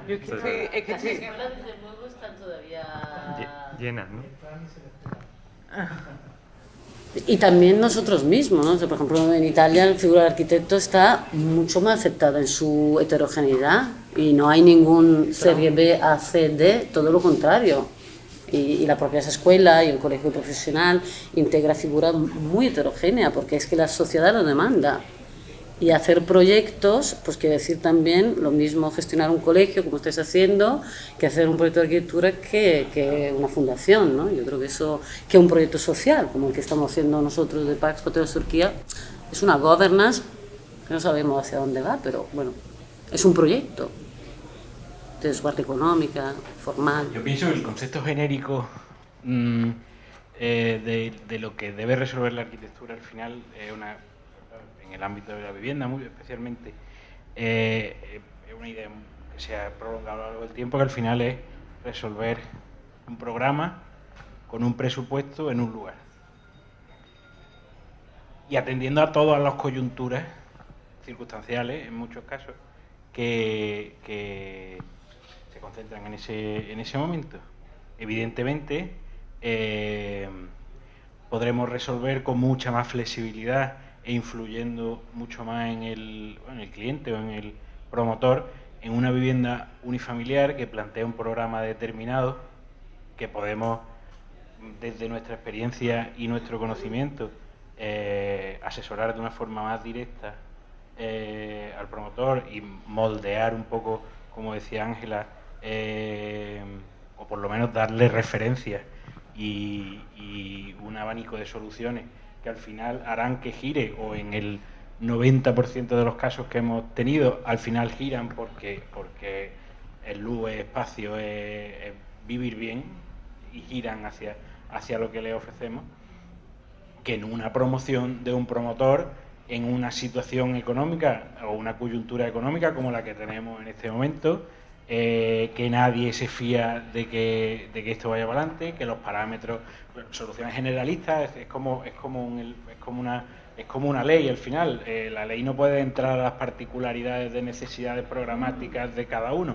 C: Es que
G: las escuelas desde luego están todavía
B: llenas, ¿no?
G: Y también nosotros mismos, ¿no? O sea, por ejemplo, en Italia la figura del arquitecto está mucho más aceptada en su heterogeneidad y no hay ningún serie B, A, C, D, todo lo contrario. Y la propia escuela y el colegio profesional integra figuras muy heterogéneas porque es que la sociedad lo demanda. Y hacer proyectos, pues quiere decir también lo mismo gestionar un colegio, como estáis haciendo, que hacer un proyecto de arquitectura que una fundación, ¿no? Yo creo que eso, que un proyecto social, como el que estamos haciendo nosotros de Pax Poteros Turquía, es una governance que no sabemos hacia dónde va, pero bueno, es un proyecto de su parte económica, formal.
H: Yo pienso que el concepto genérico de lo que debe resolver la arquitectura al final es en el ámbito de la vivienda muy especialmente, es una idea que se ha prolongado a lo largo del tiempo, que al final es resolver un programa con un presupuesto en un lugar y atendiendo a todas las coyunturas circunstanciales en muchos casos que se concentran en ese momento. Evidentemente podremos resolver con mucha más flexibilidad e influyendo mucho más en el cliente o en el promotor, en una vivienda unifamiliar que plantea un programa determinado que podemos, desde nuestra experiencia y nuestro conocimiento, asesorar de una forma más directa al promotor y moldear un poco, como decía Ángela, o por lo menos darle referencias y un abanico de soluciones que al final harán que gire, o en el 90% de los casos que hemos tenido, al final giran porque el luz es espacio, es vivir bien, y giran hacia lo que le ofrecemos, que en una promoción de un promotor en una situación económica o una coyuntura económica como la que tenemos en este momento, que nadie se fía de que esto vaya para adelante, que los parámetros, soluciones generalistas, es como una ley al final. La ley no puede entrar a las particularidades de necesidades programáticas de cada uno.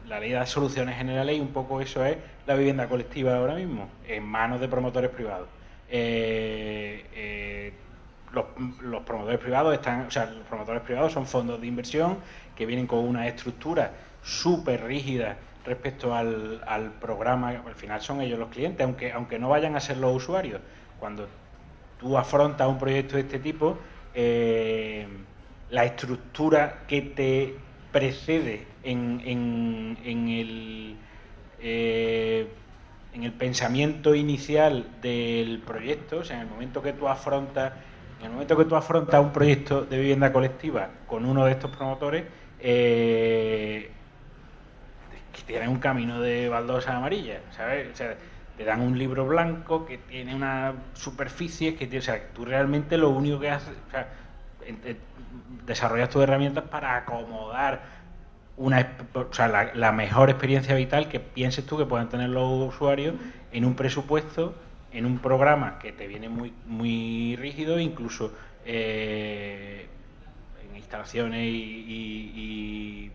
H: La ley da soluciones generales y un poco eso es la vivienda colectiva ahora mismo, en manos de promotores privados. Los promotores privados los promotores privados son fondos de inversión que vienen con una estructura súper rígida respecto al programa. Al final son ellos los clientes, aunque no vayan a ser los usuarios. Cuando tú afrontas un proyecto de este tipo, la estructura que te precede en el pensamiento inicial del proyecto, o sea, en el momento que tú afrontas un proyecto de vivienda colectiva con uno de estos promotores, que tiene un camino de baldosa amarilla, ¿sabes? O sea, te dan un libro blanco que tiene una superficie o sea, tú realmente lo único que haces, o sea, desarrollas tus herramientas para acomodar la mejor experiencia vital que pienses tú que puedan tener los usuarios en un presupuesto, en un programa que te viene muy, muy rígido, incluso en instalaciones y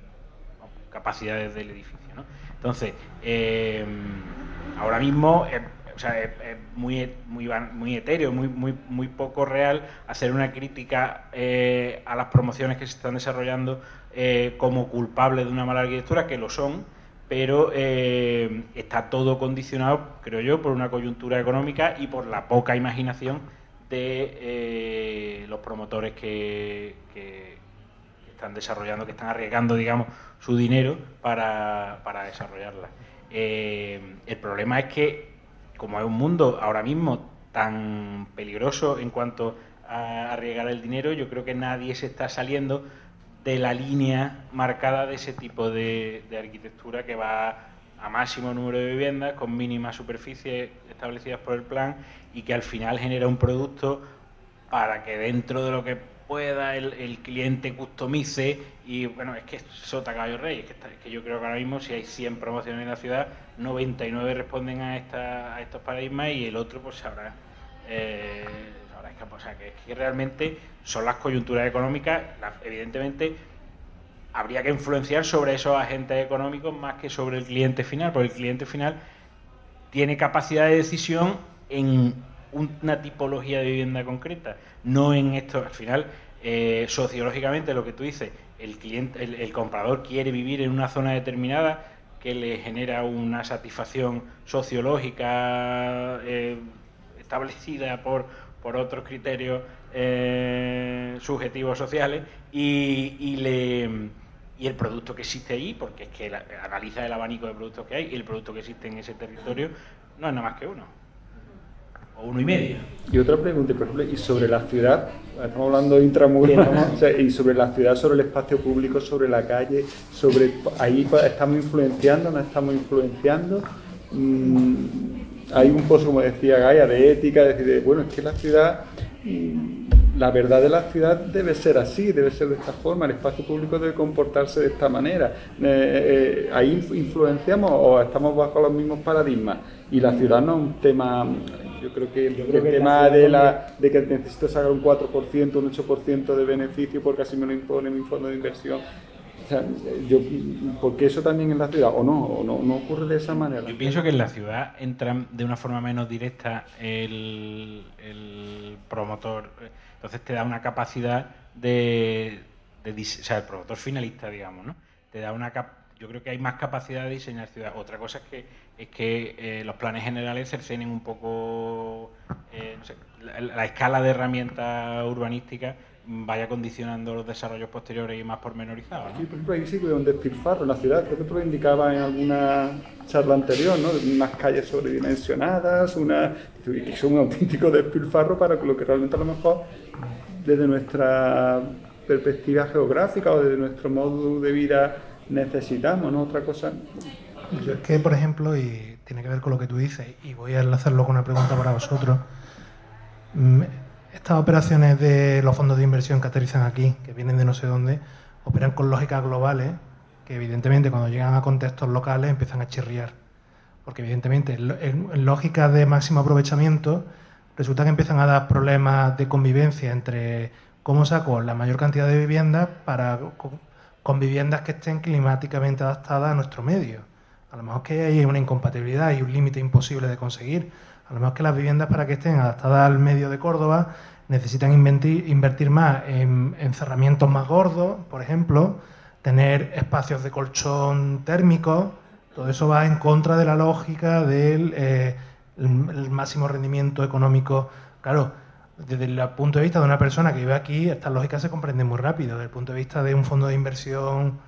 H: capacidades del edificio, ¿no? Entonces, ahora mismo es muy etéreo, muy poco real hacer una crítica a las promociones que se están desarrollando como culpables de una mala arquitectura, que lo son, pero está todo condicionado, creo yo, por una coyuntura económica y por la poca imaginación de los promotores que están desarrollando, que están arriesgando, digamos, su dinero para desarrollarla. El problema es que, como es un mundo ahora mismo tan peligroso en cuanto a arriesgar el dinero, yo creo que nadie se está saliendo de la línea marcada de ese tipo de arquitectura que va a máximo número de viviendas con mínimas superficies establecidas por el plan y que al final genera un producto para que dentro de lo que pueda el cliente customice. Y bueno, es que es sota caballo rey, es que yo creo que ahora mismo si hay 100 promociones en la ciudad, 99 responden a estos paradigmas y el otro pues sabrá escapar. O sea, que realmente son las coyunturas económicas. Evidentemente habría que influenciar sobre esos agentes económicos más que sobre el cliente final, porque el cliente final tiene capacidad de decisión en una tipología de vivienda concreta, no en esto. Al final, sociológicamente, lo que tú dices, el comprador quiere vivir en una zona determinada que le genera una satisfacción sociológica establecida por otros criterios subjetivos sociales y el producto que existe ahí, porque es que analiza el abanico de productos que hay y el producto que existe en ese territorio no es nada más que uno. O uno y medio.
E: Y otra pregunta, por ejemplo, y sobre la ciudad, estamos hablando de intramuros, o sea, y sobre la ciudad, sobre el espacio público, sobre la calle, ahí estamos influenciando, no estamos influenciando. Hay un poco, como decía Gaia, de ética, de bueno, es que la ciudad, la verdad de la ciudad debe ser así, debe ser de esta forma, el espacio público debe comportarse de esta manera. Ahí influenciamos o estamos bajo los mismos paradigmas. Y la ciudad no es un tema, yo creo que el tema de que necesito sacar un 4%, un 8% de beneficio porque así me lo impone mi fondo de inversión. O sea, porque eso también en la ciudad, o no ocurre de esa manera.
H: Yo pienso que en la ciudad entra de una forma menos directa el promotor, entonces te da una capacidad o sea, el promotor finalista, digamos, ¿no? Te da yo creo que hay más capacidad de diseñar ciudad. Otra cosa es que los planes generales cercenen un poco no sé, la escala de herramientas urbanísticas vaya condicionando los desarrollos posteriores y más pormenorizados, ¿no?
E: Sí, por ejemplo, ahí sí que hay un despilfarro en la ciudad, creo que tú lo indicabas en alguna charla anterior, ¿no? Unas calles sobredimensionadas, que son un auténtico despilfarro para lo que realmente a lo mejor desde nuestra perspectiva geográfica o desde nuestro modo de vida necesitamos, ¿no? Otra cosa.
F: Yo es que, por ejemplo, y tiene que ver con lo que tú dices, y voy a enlazarlo con una pregunta para vosotros. Estas operaciones de los fondos de inversión que aterrizan aquí, que vienen de no sé dónde, operan con lógicas globales que evidentemente cuando llegan a contextos locales empiezan a chirriar. Porque evidentemente en lógicas de máximo aprovechamiento resulta que empiezan a dar problemas de convivencia entre cómo saco la mayor cantidad de viviendas con viviendas que estén climáticamente adaptadas a nuestro medio. A lo mejor que hay una incompatibilidad y un límite imposible de conseguir. A lo mejor que las viviendas, para que estén adaptadas al medio de Córdoba, necesitan invertir más en encerramientos más gordos, por ejemplo, tener espacios de colchón térmicos. Todo eso va en contra de la lógica del el máximo rendimiento económico. Claro, desde el punto de vista de una persona que vive aquí, estas lógicas se comprenden muy rápido. Desde el punto de vista de un fondo de inversión,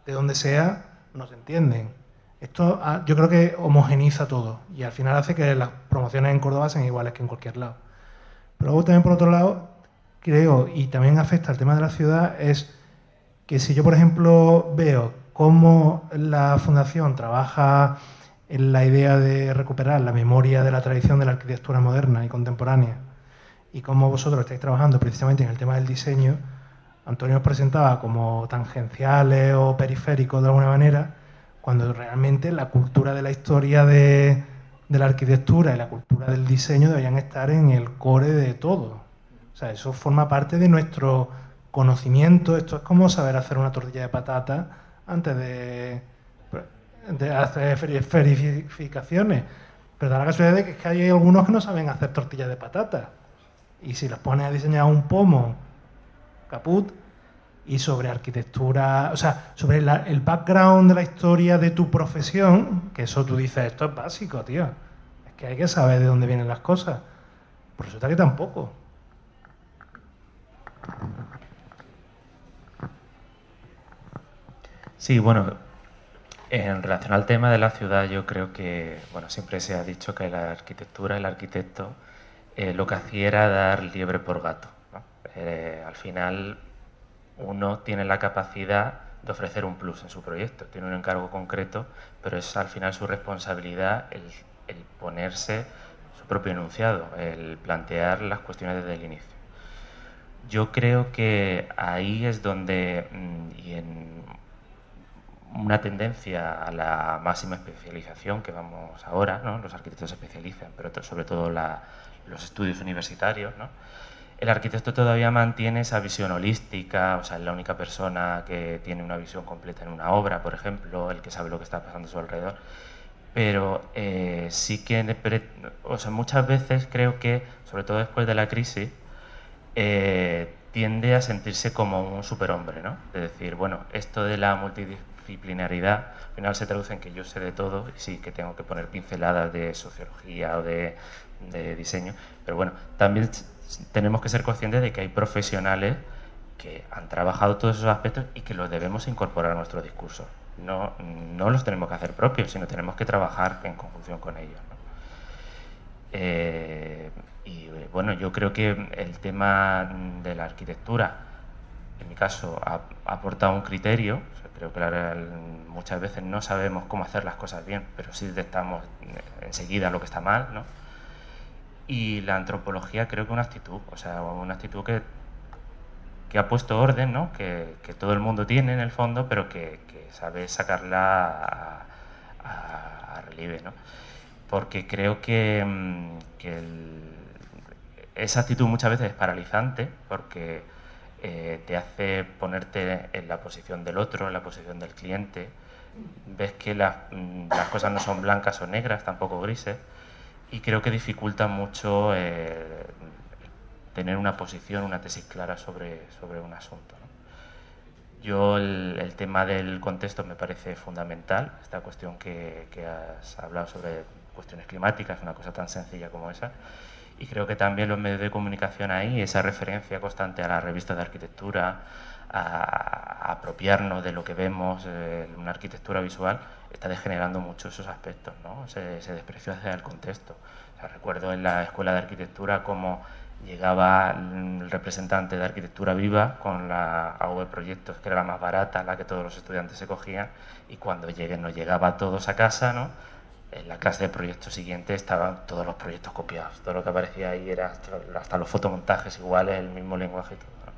F: de donde sea, no se entienden. Esto yo creo que homogeniza todo y al final hace que las promociones en Córdoba sean iguales que en cualquier lado. Pero luego también, por otro lado, creo, y también afecta al tema de la ciudad, es que si yo, por ejemplo, veo cómo la Fundación trabaja en la idea de recuperar la memoria de la tradición de la arquitectura moderna y contemporánea, y cómo vosotros estáis trabajando precisamente en el tema del diseño, Antonio os presentaba como tangenciales o periféricos de alguna manera, cuando realmente la cultura de la historia de la arquitectura y la cultura del diseño deberían estar en el core de todo. O sea, eso forma parte de nuestro conocimiento. Esto es como saber hacer una tortilla de patata antes de hacer verificaciones. Pero da la casualidad de que, es que hay algunos que no saben hacer tortillas de patata. Y si las pones a diseñar un pomo, caput. Y sobre arquitectura, o sea, sobre el background de la historia de tu profesión, que eso tú dices, esto es básico, tío. Es que hay que saber de dónde vienen las cosas. Pues resulta que tampoco.
B: Sí, bueno, en relación al tema de la ciudad, yo creo que, bueno, siempre se ha dicho que la arquitectura, el arquitecto, lo que hacía era dar liebre por gato, ¿no? Al final uno tiene la capacidad de ofrecer un plus en su proyecto, tiene un encargo concreto, pero es al final su responsabilidad el ponerse su propio enunciado, el plantear las cuestiones desde el inicio. Yo creo que ahí es donde, y en una tendencia a la máxima especialización que vamos ahora, ¿no? Los arquitectos se especializan, pero sobre todo los estudios universitarios, ¿no? El arquitecto todavía mantiene esa visión holística, o sea, es la única persona que tiene una visión completa en una obra, por ejemplo, el que sabe lo que está pasando a su alrededor. Pero sí que, o sea, muchas veces creo que, sobre todo después de la crisis, tiende a sentirse como un superhombre, ¿no? De decir, bueno, esto de la multidisciplinaridad al final se traduce en que yo sé de todo y sí que tengo que poner pinceladas de sociología o de diseño, pero bueno, también tenemos que ser conscientes de que hay profesionales que han trabajado todos esos aspectos y que los debemos incorporar a nuestro discurso. No los tenemos que hacer propios, sino tenemos que trabajar en conjunción con ellos, ¿no? Y bueno, yo creo que el tema de la arquitectura, en mi caso, ha aportado un criterio. O sea, creo que muchas veces no sabemos cómo hacer las cosas bien, pero sí detectamos enseguida lo que está mal, ¿no? Y la antropología creo que una actitud, o sea, una actitud que ha puesto orden, ¿no? Que todo el mundo tiene en el fondo, pero que sabe sacarla a relieve, ¿no? Porque creo que esa actitud muchas veces es paralizante, porque te hace ponerte en la posición del otro, en la posición del cliente. Ves que las cosas no son blancas o negras, tampoco grises, y creo que dificulta mucho tener una posición, una tesis clara sobre un asunto, ¿no? Yo el tema del contexto me parece fundamental, esta cuestión que has hablado sobre cuestiones climáticas, una cosa tan sencilla como esa, y creo que también los medios de comunicación ahí, esa referencia constante a las revistas de arquitectura, a apropiarnos de lo que vemos en una arquitectura visual, está degenerando mucho esos aspectos, ¿no? Ese desprecio hacia el contexto. O sea, recuerdo en la escuela de arquitectura cómo llegaba el representante de Arquitectura Viva con la AV Proyectos, que era la más barata, la que todos los estudiantes se cogían, y cuando nos llegaba a todos a casa, ¿no? En la clase de proyectos siguiente estaban todos los proyectos copiados, todo lo que aparecía ahí era hasta los fotomontajes iguales, el mismo lenguaje y todo, ¿no?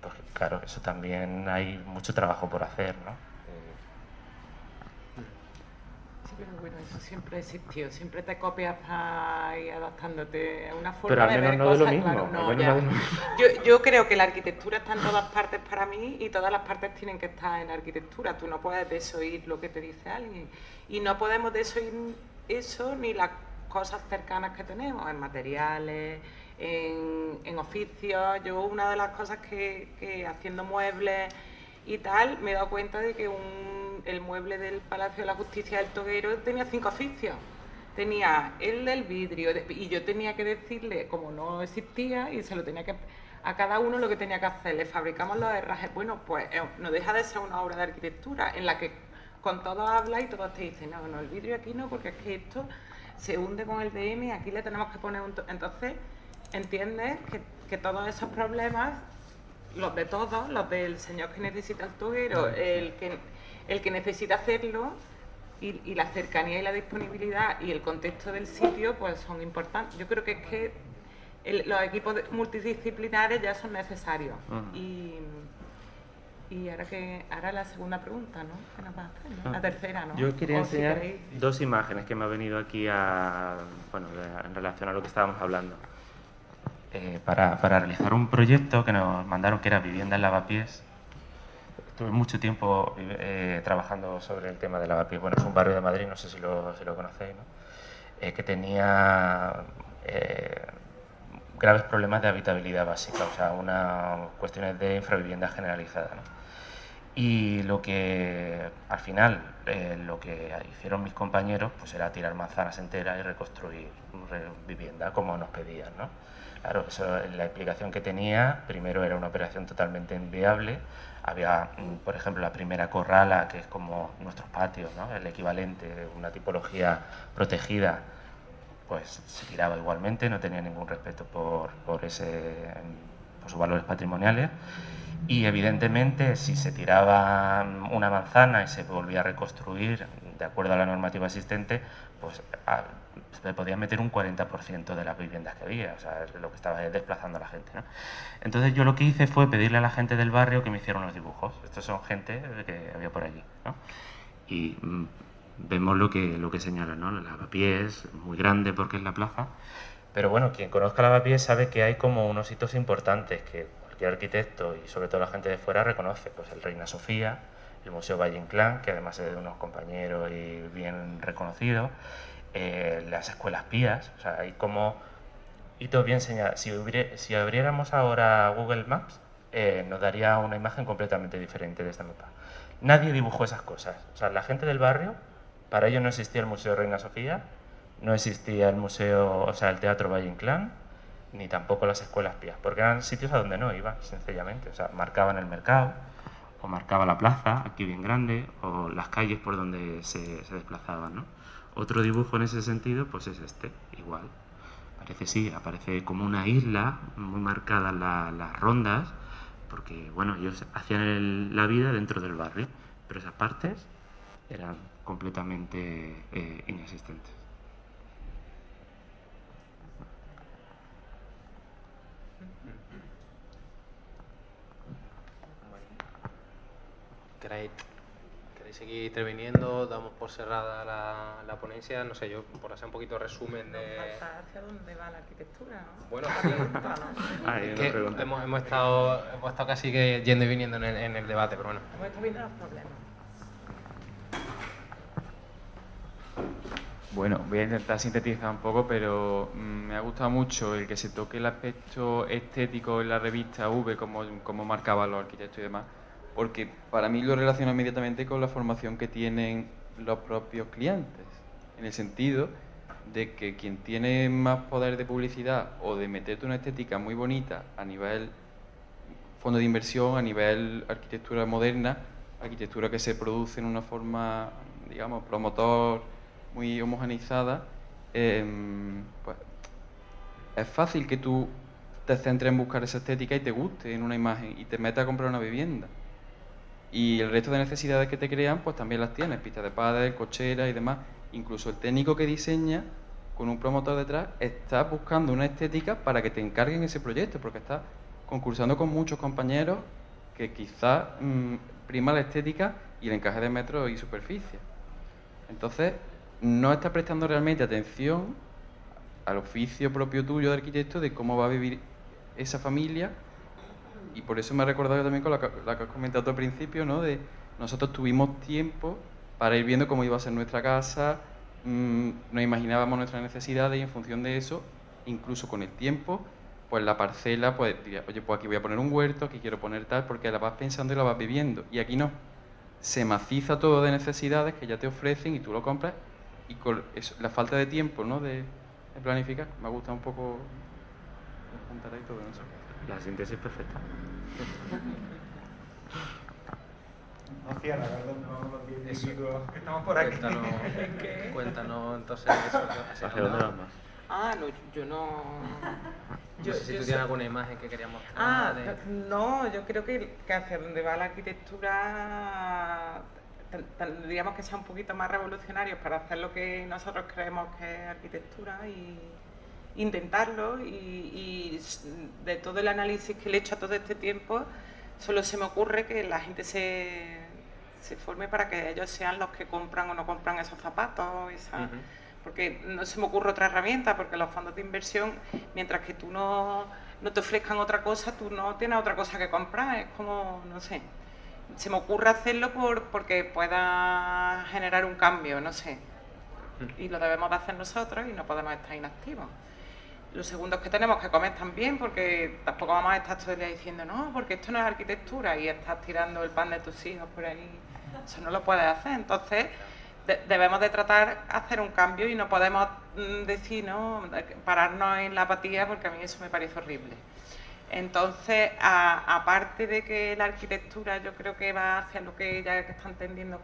B: Pues claro, eso también hay mucho trabajo por hacer, ¿no?
C: Pero bueno, eso siempre ha existido, siempre te copias para ir adaptándote a una forma
B: pero al
C: de
B: menos
C: ver
B: no
C: cosas.
B: De lo mismo,
C: claro, no,
B: bueno,
C: ya.
B: no.
C: Yo creo que la arquitectura está en todas partes para mí y todas las partes tienen que estar en la arquitectura. Tú no puedes desoír lo que te dice alguien y no podemos desoír eso ni las cosas cercanas que tenemos en materiales, en oficios. Yo una de las cosas que haciendo muebles y tal, me he dado cuenta de que el mueble del Palacio de la Justicia del Toguero tenía 5 oficios. Tenía el del vidrio, y yo tenía que decirle, como no existía, y se lo tenía que a cada uno lo que tenía que hacer. Le fabricamos los herrajes. Bueno, pues no deja de ser una obra de arquitectura en la que con todos hablas y todos te dicen, no, el vidrio aquí no, porque es que esto se hunde con el DM, aquí le tenemos que poner Entonces, entiendes que todos esos problemas, los de todos, los del señor que necesita el toguero, el que necesita hacerlo, y la cercanía y la disponibilidad y el contexto del sitio, pues son importantes. Yo creo que es que los equipos multidisciplinares ya son necesarios. Y ahora la segunda pregunta, ¿no? ¿Qué nos va a hacer, no? La tercera, ¿no?
B: Yo quería enseñar
C: si
B: dos imágenes que me ha venido aquí en relación a lo que estábamos hablando. Para realizar un proyecto que nos mandaron, que era vivienda en Lavapiés. Estuve mucho tiempo trabajando sobre el tema de Lavapiés. Bueno, es un barrio de Madrid, no sé si lo conocéis, ¿no? Que tenía graves problemas de habitabilidad básica, o sea, cuestiones de infravivienda generalizada, ¿no? Y lo que al final lo que hicieron mis compañeros pues era tirar manzanas enteras y reconstruir vivienda como nos pedían, ¿no? Claro, eso, la explicación que tenía, primero era una operación totalmente inviable. Había, por ejemplo, la primera corrala, que es como nuestros patios, ¿no? El equivalente, una tipología protegida, pues se tiraba igualmente, no tenía ningún respeto por sus valores patrimoniales. Y evidentemente, si se tiraba una manzana y se volvía a reconstruir de acuerdo a la normativa existente, pues se podía meter un 40% de las viviendas que había, o sea, lo que estaba desplazando a la gente, ¿no? Entonces yo lo que hice fue pedirle a la gente del barrio que me hiciera unos dibujos. Estos son gente que había por allí, ¿no? Y vemos lo que señala, ¿no? Lavapiés, muy grande porque es la plaza, pero bueno, quien conozca Lavapiés sabe que hay como unos hitos importantes que cualquier arquitecto y sobre todo la gente de fuera reconoce, pues el Reina Sofía, el Museo Valle Inclán, que además es de unos compañeros y bien reconocidos, las escuelas pías, o sea, hay como hitos bien señalados. Si abriéramos ahora Google Maps, nos daría una imagen completamente diferente de este mapa. nadie dibujó esas cosas. O sea, la gente del barrio, para ellos no existía el Museo Reina Sofía, no existía el museo, o sea, el Teatro Valle Inclán, ni tampoco las escuelas pías, porque eran sitios a donde no iban, sencillamente. O sea, marcaban el mercado, o marcaba la plaza, aquí bien grande, o las calles por donde se desplazaban, ¿no? Otro dibujo en ese sentido, pues es este, igual. Aparece como una isla, muy marcadas las rondas, porque, bueno, ellos hacían la vida dentro del barrio, pero esas partes eran completamente inexistentes.
A: ¿Queréis seguir interviniendo? Damos por cerrada la ponencia. No sé, yo por hacer un poquito de resumen de...
C: ¿Hacia dónde va la arquitectura, no?
A: Bueno, sí. Hemos estado casi que yendo y viniendo en el debate, pero bueno.
C: Hemos estado viendo los problemas.
I: Bueno, voy a intentar sintetizar un poco, pero me ha gustado mucho el que se toque el aspecto estético en la revista V, como marcaban los arquitectos y demás, porque para mí lo relaciono inmediatamente con la formación que tienen los propios clientes, en el sentido de que quien tiene más poder de publicidad o de meterte una estética muy bonita a nivel fondo de inversión, a nivel arquitectura moderna, arquitectura que se produce en una forma, digamos, promotor muy homogeneizada, pues es fácil que tú te centres en buscar esa estética y te guste en una imagen y te metas a comprar una vivienda. Y el resto de necesidades que te crean, pues también las tienes, pistas de pádel, cocheras y demás. Incluso el técnico que diseña, con un promotor detrás, está buscando una estética para que te encarguen ese proyecto, porque está concursando con muchos compañeros que quizás prima la estética y el encaje de metros y superficie. Entonces, no está prestando realmente atención al oficio propio tuyo de arquitecto, de cómo va a vivir esa familia. Y por eso me ha recordado también con la que has comentado al principio, ¿no? De nosotros tuvimos tiempo para ir viendo cómo iba a ser nuestra casa, nos imaginábamos nuestras necesidades y en función de eso, incluso con el tiempo, pues la parcela, pues diría, oye, pues aquí voy a poner un huerto, aquí quiero poner tal, porque la vas pensando y la vas viviendo. Y aquí no. Se maciza todo de necesidades que ya te ofrecen y tú lo compras, y con eso, la falta de tiempo, ¿no? de planificar. Me ha gustado un poco juntar ahí todo eso.
B: La síntesis perfecta.
E: No cierra, perdón, no
A: estamos por aquí. Cuéntanos entonces eso.
B: ¿Hacia dónde vas más?
C: No, yo no...
A: No sé si tú tienes alguna imagen que querías mostrar.
C: No, yo creo que hacia donde va la arquitectura tendríamos que ser un poquito más revolucionarios para hacer lo que nosotros creemos que es arquitectura y intentarlo, y de todo el análisis que le he hecho a todo este tiempo, solo se me ocurre que la gente se forme para que ellos sean los que compran o no compran esos zapatos, porque no se me ocurre otra herramienta, porque los fondos de inversión, mientras que tú no te ofrezcan otra cosa, tú no tienes otra cosa que comprar, es como, no sé, se me ocurre hacerlo porque pueda generar un cambio, no sé, y lo debemos de hacer nosotros y no podemos estar inactivos. Lo segundo es que tenemos que comer también, porque tampoco vamos a estar todo el día diciendo no, porque esto no es arquitectura y estás tirando el pan de tus hijos por ahí. Eso no lo puedes hacer. Entonces, debemos de tratar de hacer un cambio y no podemos decir, no, pararnos en la apatía, porque a mí eso me parece horrible. Entonces, aparte de que la arquitectura yo creo que va hacia lo que ya está entendiendo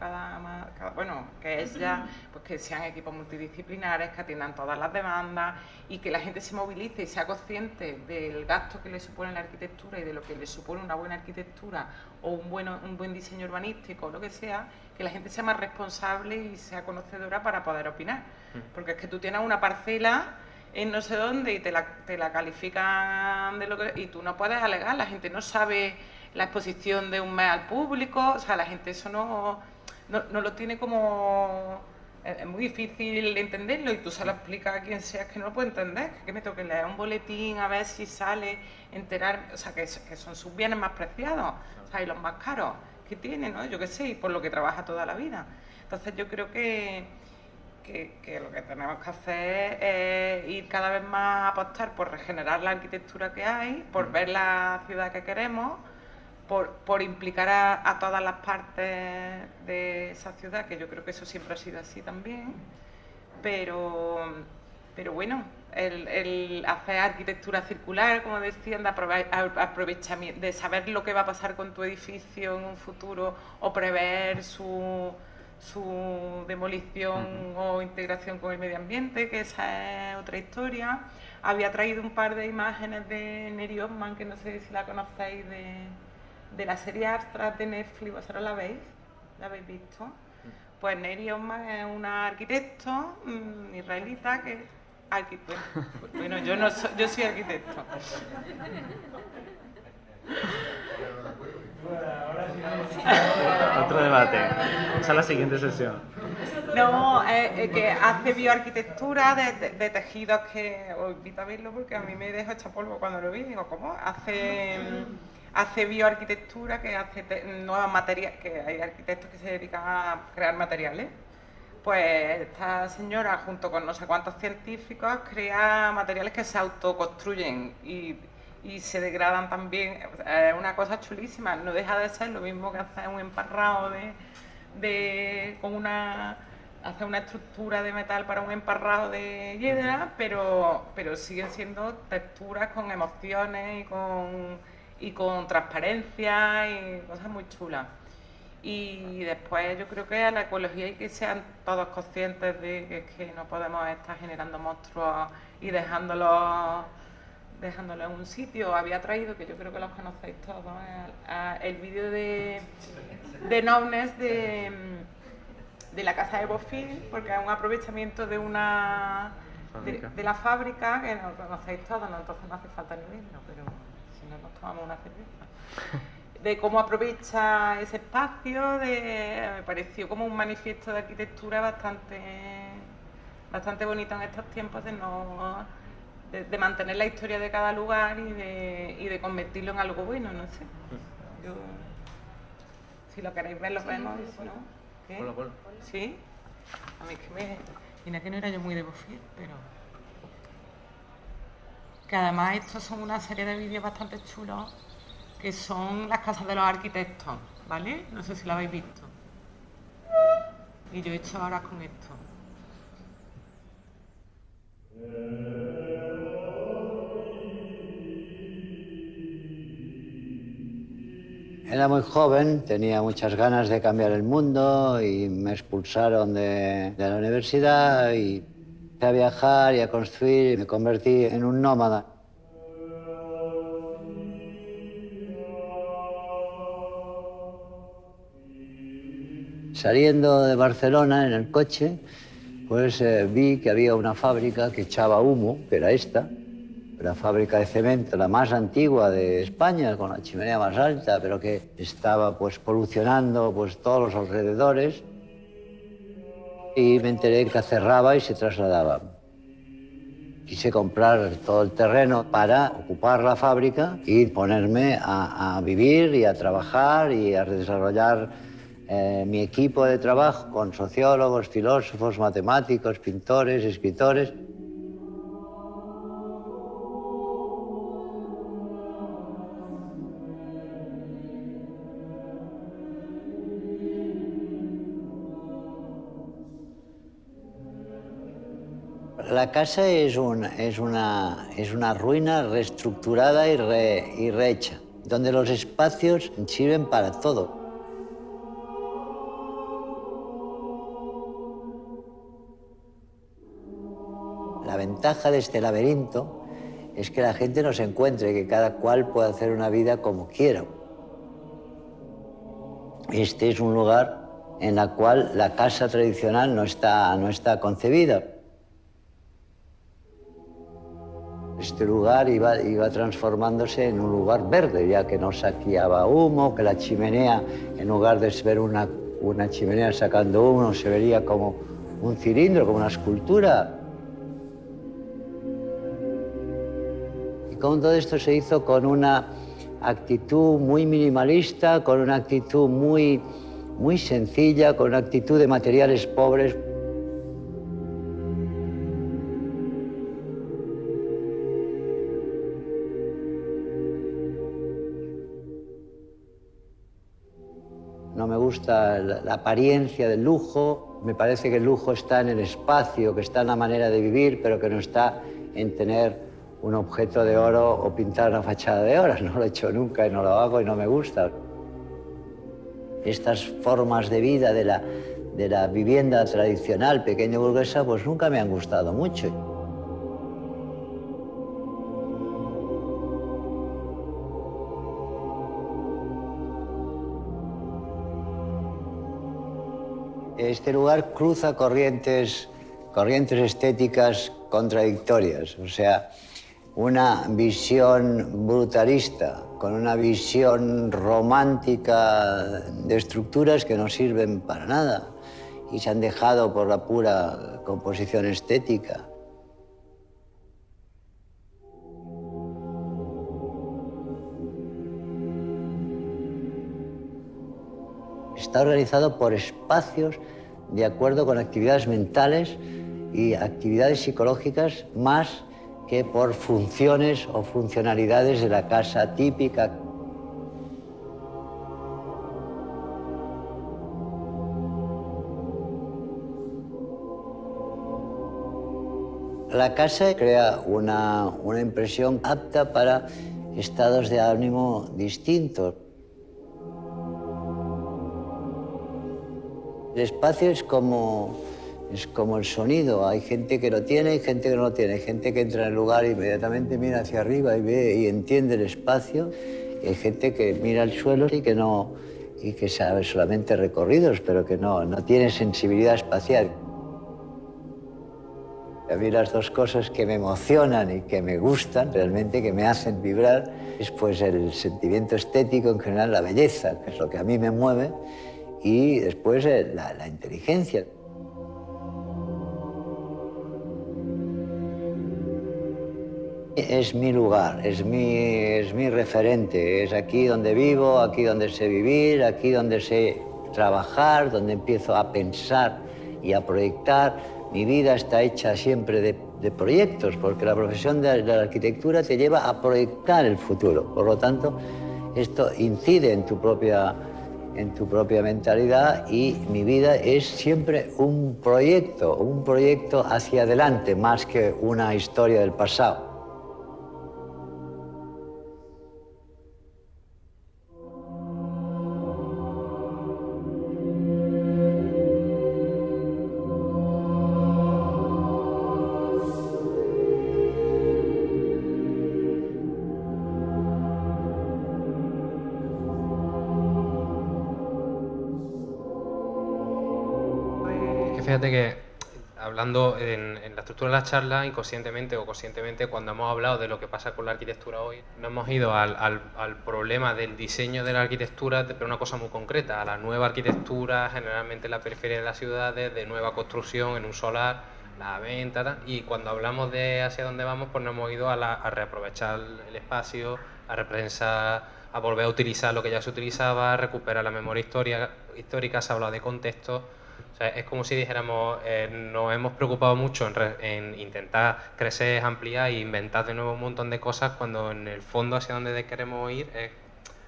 C: que es ya, pues que sean equipos multidisciplinares, que atiendan todas las demandas y que la gente se movilice y sea consciente del gasto que le supone la arquitectura y de lo que le supone una buena arquitectura o un buen diseño urbanístico o lo que sea, que la gente sea más responsable y sea conocedora para poder opinar. Porque es que tú tienes una parcela en no sé dónde y te la califican de lo que, y tú no puedes alegar, la gente no sabe la exposición de un mes al público, o sea, la gente eso no lo tiene como... Es muy difícil entenderlo y tú se lo explicas a quien sea que no lo puede entender, que me tengo que leer un boletín a ver si sale, enterar, o sea, que son sus bienes más preciados, o sea, y los más caros que tienen, ¿no? Yo qué sé, y por lo que trabaja toda la vida. Entonces yo creo que lo que tenemos que hacer es ir cada vez más a apostar por regenerar la arquitectura que hay, por ver la ciudad que queremos, por implicar a todas las partes de esa ciudad, que yo creo que eso siempre ha sido así también, pero bueno, el hacer arquitectura circular, como decían, de aprovechamiento, de saber lo que va a pasar con tu edificio en un futuro o prever su demolición o integración con el medio ambiente, que esa es otra historia. Había traído un par de imágenes de Neri Othman, que no sé si la conocéis, de la serie Amstrad de Netflix. ¿Vosotros la veis? ¿La habéis visto? Pues Neri Othman es una arquitecto israelita que... Bueno, yo soy arquitecto.
B: Otro debate. Vamos a la siguiente sesión.
C: No, que hace bioarquitectura de tejidos que... Os invito a verlo porque a mí me deja hecha polvo cuando lo vi. Digo, ¿cómo? Hace bioarquitectura, que hace nuevas materias, que hay arquitectos que se dedican a crear materiales. Pues esta señora, junto con no sé cuántos científicos, crea materiales que se autoconstruyen y se degradan también. Es una cosa chulísima. No deja de ser lo mismo que hacer un emparrado hacer una estructura de metal para un emparrado de hiedra, pero siguen siendo texturas con emociones y con transparencia y cosas muy chulas. Y después yo creo que a la ecología hay que sean todos conscientes de que no podemos estar generando monstruos y dejándolos en un sitio. Había traído, que yo creo que los conocéis todos, el vídeo de Knownes de la casa de Bofill, porque es un aprovechamiento de de la fábrica, que no conocéis todos, ¿no? Entonces no hace falta ni verlo, pero si no nos tomamos una cerveza. De cómo aprovecha ese espacio, me pareció como un manifiesto de arquitectura bastante bonito en estos tiempos, de mantener la historia de cada lugar y de convertirlo en algo bueno, no sé. Si lo queréis ver, lo vemos, y si no, ¿qué? Ponlo. ¿Sí? A mí es que mira que no era yo muy de Bofill, pero... Que además estos son una serie de vídeos bastante chulos, que son las casas de los arquitectos, ¿vale? No sé si lo habéis visto. Y yo he hecho ahora con esto.
J: Era muy joven, tenía muchas ganas de cambiar el mundo y me expulsaron de la universidad y empecé a viajar y a construir y me convertí en un nómada. Saliendo de Barcelona en el coche, pues vi que había una fábrica que echaba humo, que era esta, la fábrica de cemento, la más antigua de España, con la chimenea más alta, pero que estaba pues polucionando pues todos los alrededores. Y me enteré que cerraba y se trasladaba. Quise comprar todo el terreno para ocupar la fábrica y ponerme a vivir y a trabajar y a desarrollar mi equipo de trabajo con sociólogos, filósofos, matemáticos, pintores, escritores. La casa es una ruina reestructurada y rehecha, donde los espacios sirven para todo. La ventaja de este laberinto es que la gente no se encuentre, que cada cual pueda hacer una vida como quiera. Este es un lugar en el cual la casa tradicional no está concebida. Este lugar iba transformándose en un lugar verde, ya que no saqueaba humo, que la chimenea, en lugar de ver una chimenea sacando humo, se vería como un cilindro, como una escultura. Y como todo esto se hizo con una actitud muy minimalista, con una actitud muy sencilla, con una actitud de materiales pobres. gusta la apariencia del lujo. Me parece que el lujo está en el espacio, que está en la manera de vivir, pero que no está en tener un objeto de oro o pintar una fachada de oro. No lo he hecho nunca y no lo hago y no me gusta. Estas formas de vida de la vivienda tradicional, pequeña burguesa, pues nunca me han gustado mucho. Este lugar cruza corrientes estéticas contradictorias, o sea, una visión brutalista con una visión romántica de estructuras que no sirven para nada y se han dejado por la pura composición estética. Está organizado por espacios de acuerdo con actividades mentales y actividades psicológicas más que por funciones o funcionalidades de la casa típica. La casa crea una impresión apta para estados de ánimo distintos. El espacio es como el sonido. Hay gente que lo tiene y gente que no lo tiene. Hay gente que entra en el lugar e inmediatamente mira hacia arriba y ve y entiende el espacio. Y hay gente que mira el suelo y que sabe solamente recorridos, pero que no tiene sensibilidad espacial. A mí las dos cosas que me emocionan y que me gustan, realmente que me hacen vibrar, es pues el sentimiento estético en general, la belleza, que es lo que a mí me mueve, y después la inteligencia. Es mi lugar, es mi referente, es aquí donde vivo, aquí donde sé vivir, aquí donde sé trabajar, donde empiezo a pensar y a proyectar. Mi vida está hecha siempre de proyectos, porque la profesión de la arquitectura te lleva a proyectar el futuro. Por lo tanto, esto incide en tu propia mentalidad y mi vida es siempre un proyecto hacia adelante, más que una historia del pasado.
A: Fíjate que hablando en la estructura de la charla, inconscientemente o conscientemente, cuando hemos hablado de lo que pasa con la arquitectura hoy, nos hemos ido al problema del diseño de la arquitectura, pero una cosa muy concreta, a la nueva arquitectura, generalmente en la periferia de las ciudades, de nueva construcción, en un solar, la venta, tal. Y cuando hablamos de hacia dónde vamos, pues nos hemos ido a reaprovechar el espacio, a repensar, a volver a utilizar lo que ya se utilizaba, a recuperar la memoria histórica, se ha hablado de contexto. O sea, es como si dijéramos, nos hemos preocupado mucho en intentar crecer, ampliar e inventar de nuevo un montón de cosas, cuando en el fondo hacia donde queremos ir es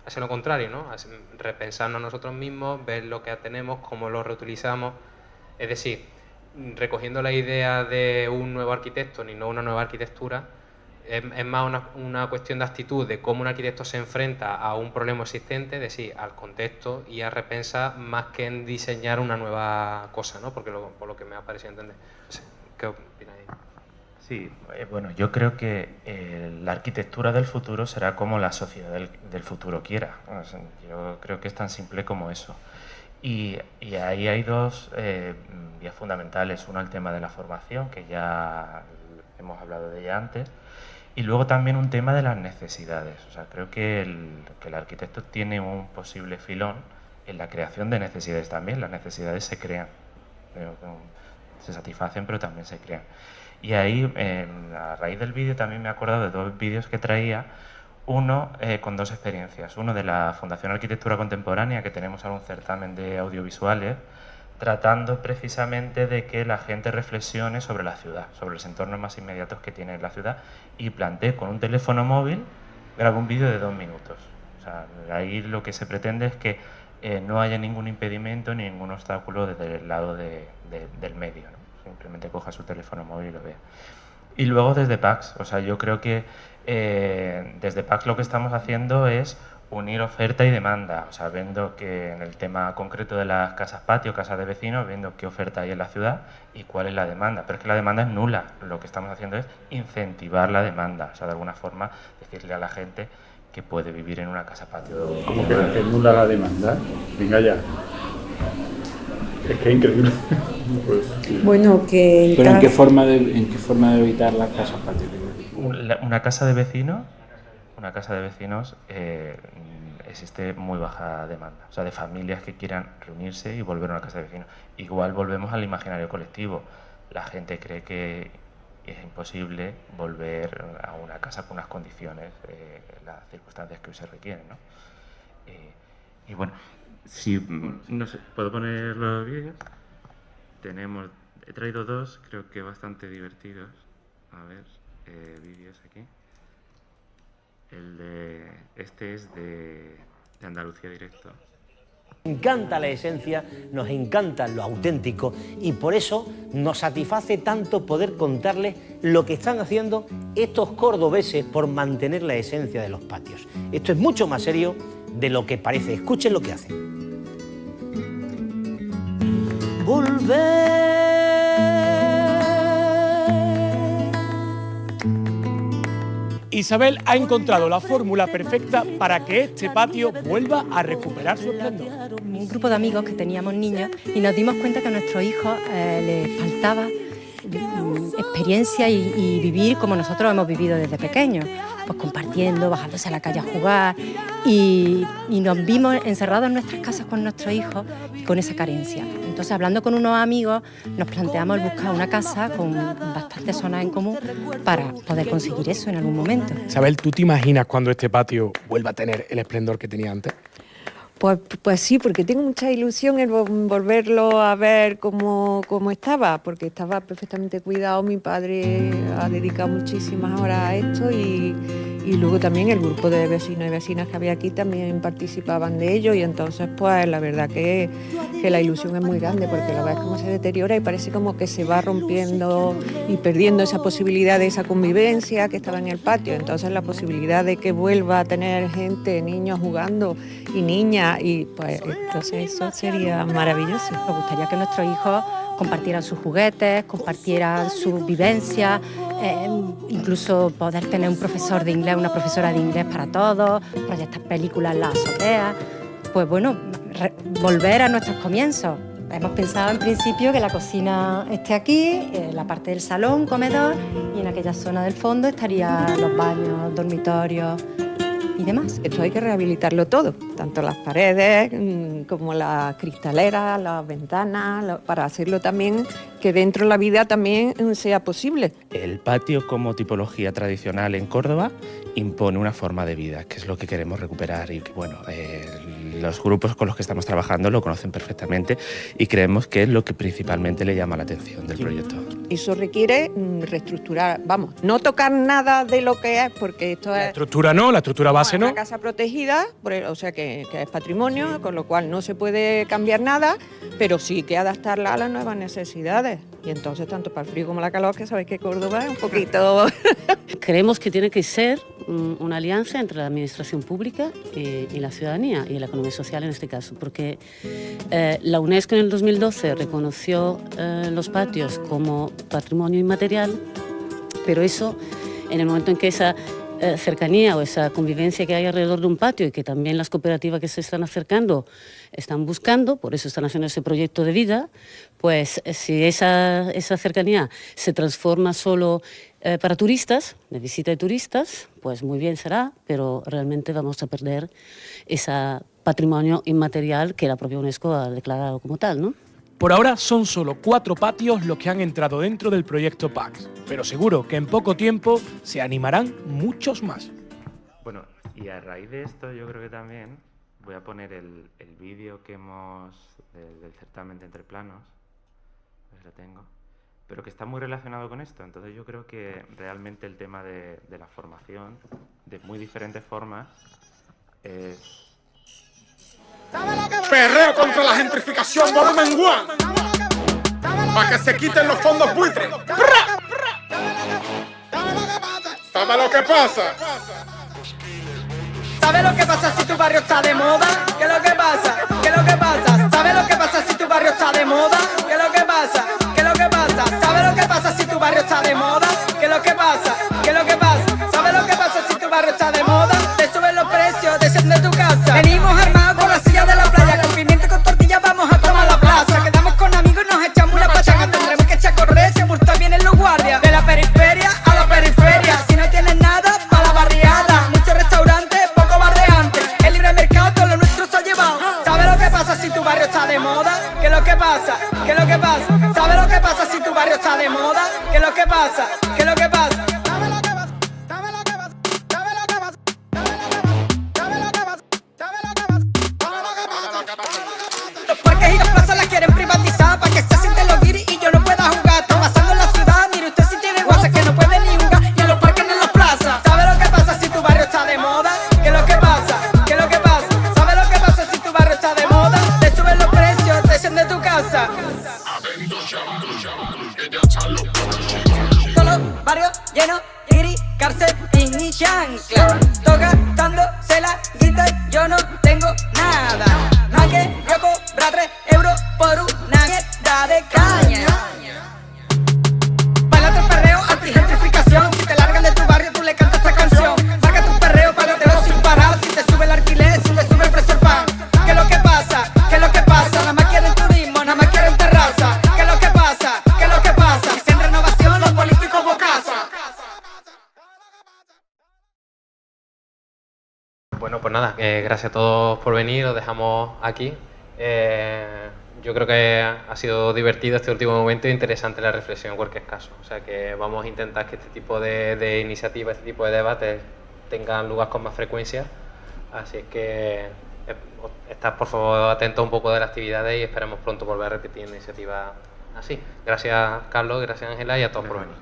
A: hacia lo contrario, ¿no? Repensarnos nosotros mismos, ver lo que tenemos, cómo lo reutilizamos. Es decir, recogiendo la idea de un nuevo arquitecto ni no una nueva arquitectura, es más una cuestión de actitud, de cómo un arquitecto se enfrenta a un problema existente, es decir, al contexto y a repensar, más que en diseñar una nueva cosa, ¿no? Porque por lo que me ha parecido entender. ¿Qué opináis?
B: Sí, bueno, yo creo que la arquitectura del futuro será como la sociedad del futuro quiera. O sea, yo creo que es tan simple como eso. Y ahí hay dos vías fundamentales. Uno, el tema de la formación, que ya hemos hablado de ella antes. Y luego también un tema de las necesidades. O sea, creo que el arquitecto tiene un posible filón en la creación de necesidades también. Las necesidades se crean, se satisfacen, pero también se crean. Y ahí, a raíz del vídeo, también me he acordado de dos vídeos que traía. Uno con dos experiencias. Uno de la Fundación Arquitectura Contemporánea, que tenemos ahora un certamen de audiovisuales, tratando precisamente de que la gente reflexione sobre la ciudad, sobre los entornos más inmediatos que tiene la ciudad, y planteé con un teléfono móvil, grabé un vídeo de 2 minutos. O sea, ahí lo que se pretende es que no haya ningún impedimento ni ningún obstáculo desde el lado del medio, ¿no? Simplemente coja su teléfono móvil y lo vea. Y luego desde PAX, o sea, yo creo que desde PAX lo que estamos haciendo es unir oferta y demanda, o sea, viendo que en el tema concreto de las casas patio, casas de vecinos, viendo qué oferta hay en la ciudad y cuál es la demanda. Pero es que la demanda es nula, lo que estamos haciendo es incentivar la demanda, o sea, de alguna forma decirle a la gente que puede vivir en una casa patio.
E: ¿Cómo que nula la demanda? Venga ya. Es que es increíble.
D: Bueno, que...
H: ¿Pero en qué forma de evitar las casas patio?
B: Una casa de vecinos existe muy baja demanda, o sea, de familias que quieran reunirse y volver a una casa de vecinos. Igual volvemos al imaginario colectivo. La gente cree que es imposible volver a una casa con unas condiciones, las circunstancias que hoy se requieren, ¿no? Y bueno, si no sé, ¿puedo poner los vídeos? He traído dos, creo que bastante divertidos. A ver, vídeos aquí. Este es de Andalucía Directo.
K: Nos encanta la esencia, nos encanta lo auténtico y por eso nos satisface tanto poder contarles lo que están haciendo estos cordobeses por mantener la esencia de los patios. Esto es mucho más serio de lo que parece. Escuchen lo que hacen. Volver.
L: Isabel ha encontrado la fórmula perfecta para que este patio vuelva a recuperar su esplendor.
M: Un grupo de amigos que teníamos niños y nos dimos cuenta que a nuestros hijos les faltaba experiencia y vivir como nosotros hemos vivido desde pequeños, pues compartiendo, bajándose a la calle a jugar y nos vimos encerrados en nuestras casas con nuestros hijos y con esa carencia. Entonces, hablando con unos amigos, nos planteamos el buscar una casa con bastantes zonas en común para poder conseguir eso en algún momento.
L: Isabel, ¿tú te imaginas cuando este patio vuelva a tener el esplendor que tenía antes?
N: Pues sí, porque tengo mucha ilusión en volverlo a ver como estaba, porque estaba perfectamente cuidado, mi padre ha dedicado muchísimas horas a esto y luego también el grupo de vecinos y vecinas que había aquí también participaban de ello y entonces pues la verdad que la ilusión es muy grande porque lo ves como se deteriora y parece como que se va rompiendo y perdiendo esa posibilidad de esa convivencia que estaba en el patio, entonces la posibilidad de que vuelva a tener gente, niños jugando y niñas y pues entonces eso sería maravilloso.
M: Nos gustaría que nuestros hijos compartieran sus juguetes, compartieran sus vivencias, incluso poder tener un profesor de inglés, una profesora de inglés para todos, proyectar películas en la azotea, pues bueno, volver a nuestros comienzos. Hemos pensado en principio que la cocina esté aquí, la parte del salón, comedor, y en aquella zona del fondo estarían los baños, dormitorios y demás.
N: Esto hay que rehabilitarlo todo, tanto las paredes como las cristaleras, las ventanas, para hacerlo también que dentro de la vida también sea posible.
B: El patio como tipología tradicional en Córdoba impone una forma de vida, que es lo que queremos recuperar y que bueno, los grupos con los que estamos trabajando lo conocen perfectamente y creemos que es lo que principalmente le llama la atención del proyecto.
N: Eso requiere reestructurar, vamos, no tocar nada de lo que es, porque esto es...
L: La estructura base no.
N: Es una casa protegida, o sea que es patrimonio, con lo cual no se puede cambiar nada, pero sí que adaptarla a las nuevas necesidades. Y entonces, tanto para el frío como la calor, que sabéis que Córdoba es un poquito...
G: Creemos que tiene que ser una alianza entre la administración pública y la ciudadanía, y la economía social en este caso, porque la UNESCO en el 2012 reconoció los patios como patrimonio inmaterial, pero eso, en el momento en que esa cercanía o esa convivencia que hay alrededor de un patio y que también las cooperativas que se están acercando están buscando, por eso están haciendo ese proyecto de vida, pues si esa cercanía se transforma solo para turistas, de visita de turistas, pues muy bien será, pero realmente vamos a perder ese patrimonio inmaterial que la propia UNESCO ha declarado como tal, ¿no?
L: Por ahora son solo 4 patios los que han entrado dentro del proyecto PAX, pero seguro que en poco tiempo se animarán muchos más.
B: Bueno, y a raíz de esto yo creo que también voy a poner el vídeo que hemos del certamen de Entreplanos, a ver si lo tengo, pero que está muy relacionado con esto. Entonces yo creo que realmente el tema de la formación, de muy diferentes formas, es...
O: Perreo contra la gentrificación, volumen 1. Para que se quiten los fondos buitres. ¿Sabe lo que pasa?
P: ¿Sabes lo que pasa si tu barrio está de moda? ¿Qué es lo que pasa? ¿Qué es lo que pasa? ¿Sabes lo que pasa si tu barrio está de moda? ¿Qué es lo que pasa? ¿Qué es lo que pasa? ¿Sabes lo que pasa si tu barrio está de moda? ¿Qué es lo que pasa? ¿Qué es lo que pasa? ¿Sabes lo que pasa si tu barrio está de moda? Te suben los precios, desciende tu casa. Venimos armados con la silla de la playa, con pimiento y con tortillas vamos a tomar la plaza. Quedamos con amigos y nos echamos una pachanga. Tendremos que echar a correr, se multa vienen los guardias. De la periferia a la periferia, si no tienes nada, para la barriada. Muchos restaurantes, poco bardeantes. El libre mercado, todo lo nuestro se ha llevado. ¿Sabes lo que pasa si tu barrio está de moda? ¿Qué es lo que pasa? ¿Qué es lo que pasa? ¿Sabes lo que pasa si tu barrio está de moda? ¿Qué es lo que pasa? ¿Qué es lo que pasa? Los parques y las plazas las quieren privatizar para que se sienten los guiris y yo no pueda jugar. Está pasando en la ciudad, mire usted si tiene WhatsApp que no puede ni jugar, ni en los parques ni en las plazas. ¿Sabe lo que pasa si tu barrio está de moda? ¿Qué es lo que pasa? ¿Qué es lo que pasa? ¿Sabe lo que pasa si tu barrio está de moda? Te suben los precios, te desciende tu casa. Todos los barrios llenos, guiri, cárcel y chancla. Todos gastándose la guita, yo no tengo nada. Más que yo cobrar 3 euros por una mierda de caña. Baila tu perreo, anti-gentrificación. Si te largan de tu barrio, tú le cantas esta canción. Saca tu perreo, págatelo sin parar. Si te sube el alquiler, si te sube el precio del pan. ¿Qué es lo que pasa? ¿Qué es lo que pasa? Nada más quieren turismo, nada más quieren terraza. ¿Qué es lo que pasa? ¿Qué es lo que pasa? Dicen renovación, los políticos bocazas.
A: Bueno, pues nada, gracias a todos por venir, os dejamos aquí. Yo creo que ha sido divertido este último momento e interesante la reflexión en cualquier caso. O sea que vamos a intentar que este tipo de iniciativas, este tipo de debates tengan lugar con más frecuencia. Así es que estad por favor atentos un poco de las actividades y esperemos pronto volver a repetir iniciativas así. Gracias Carlos, gracias Ángela y a todos por venir.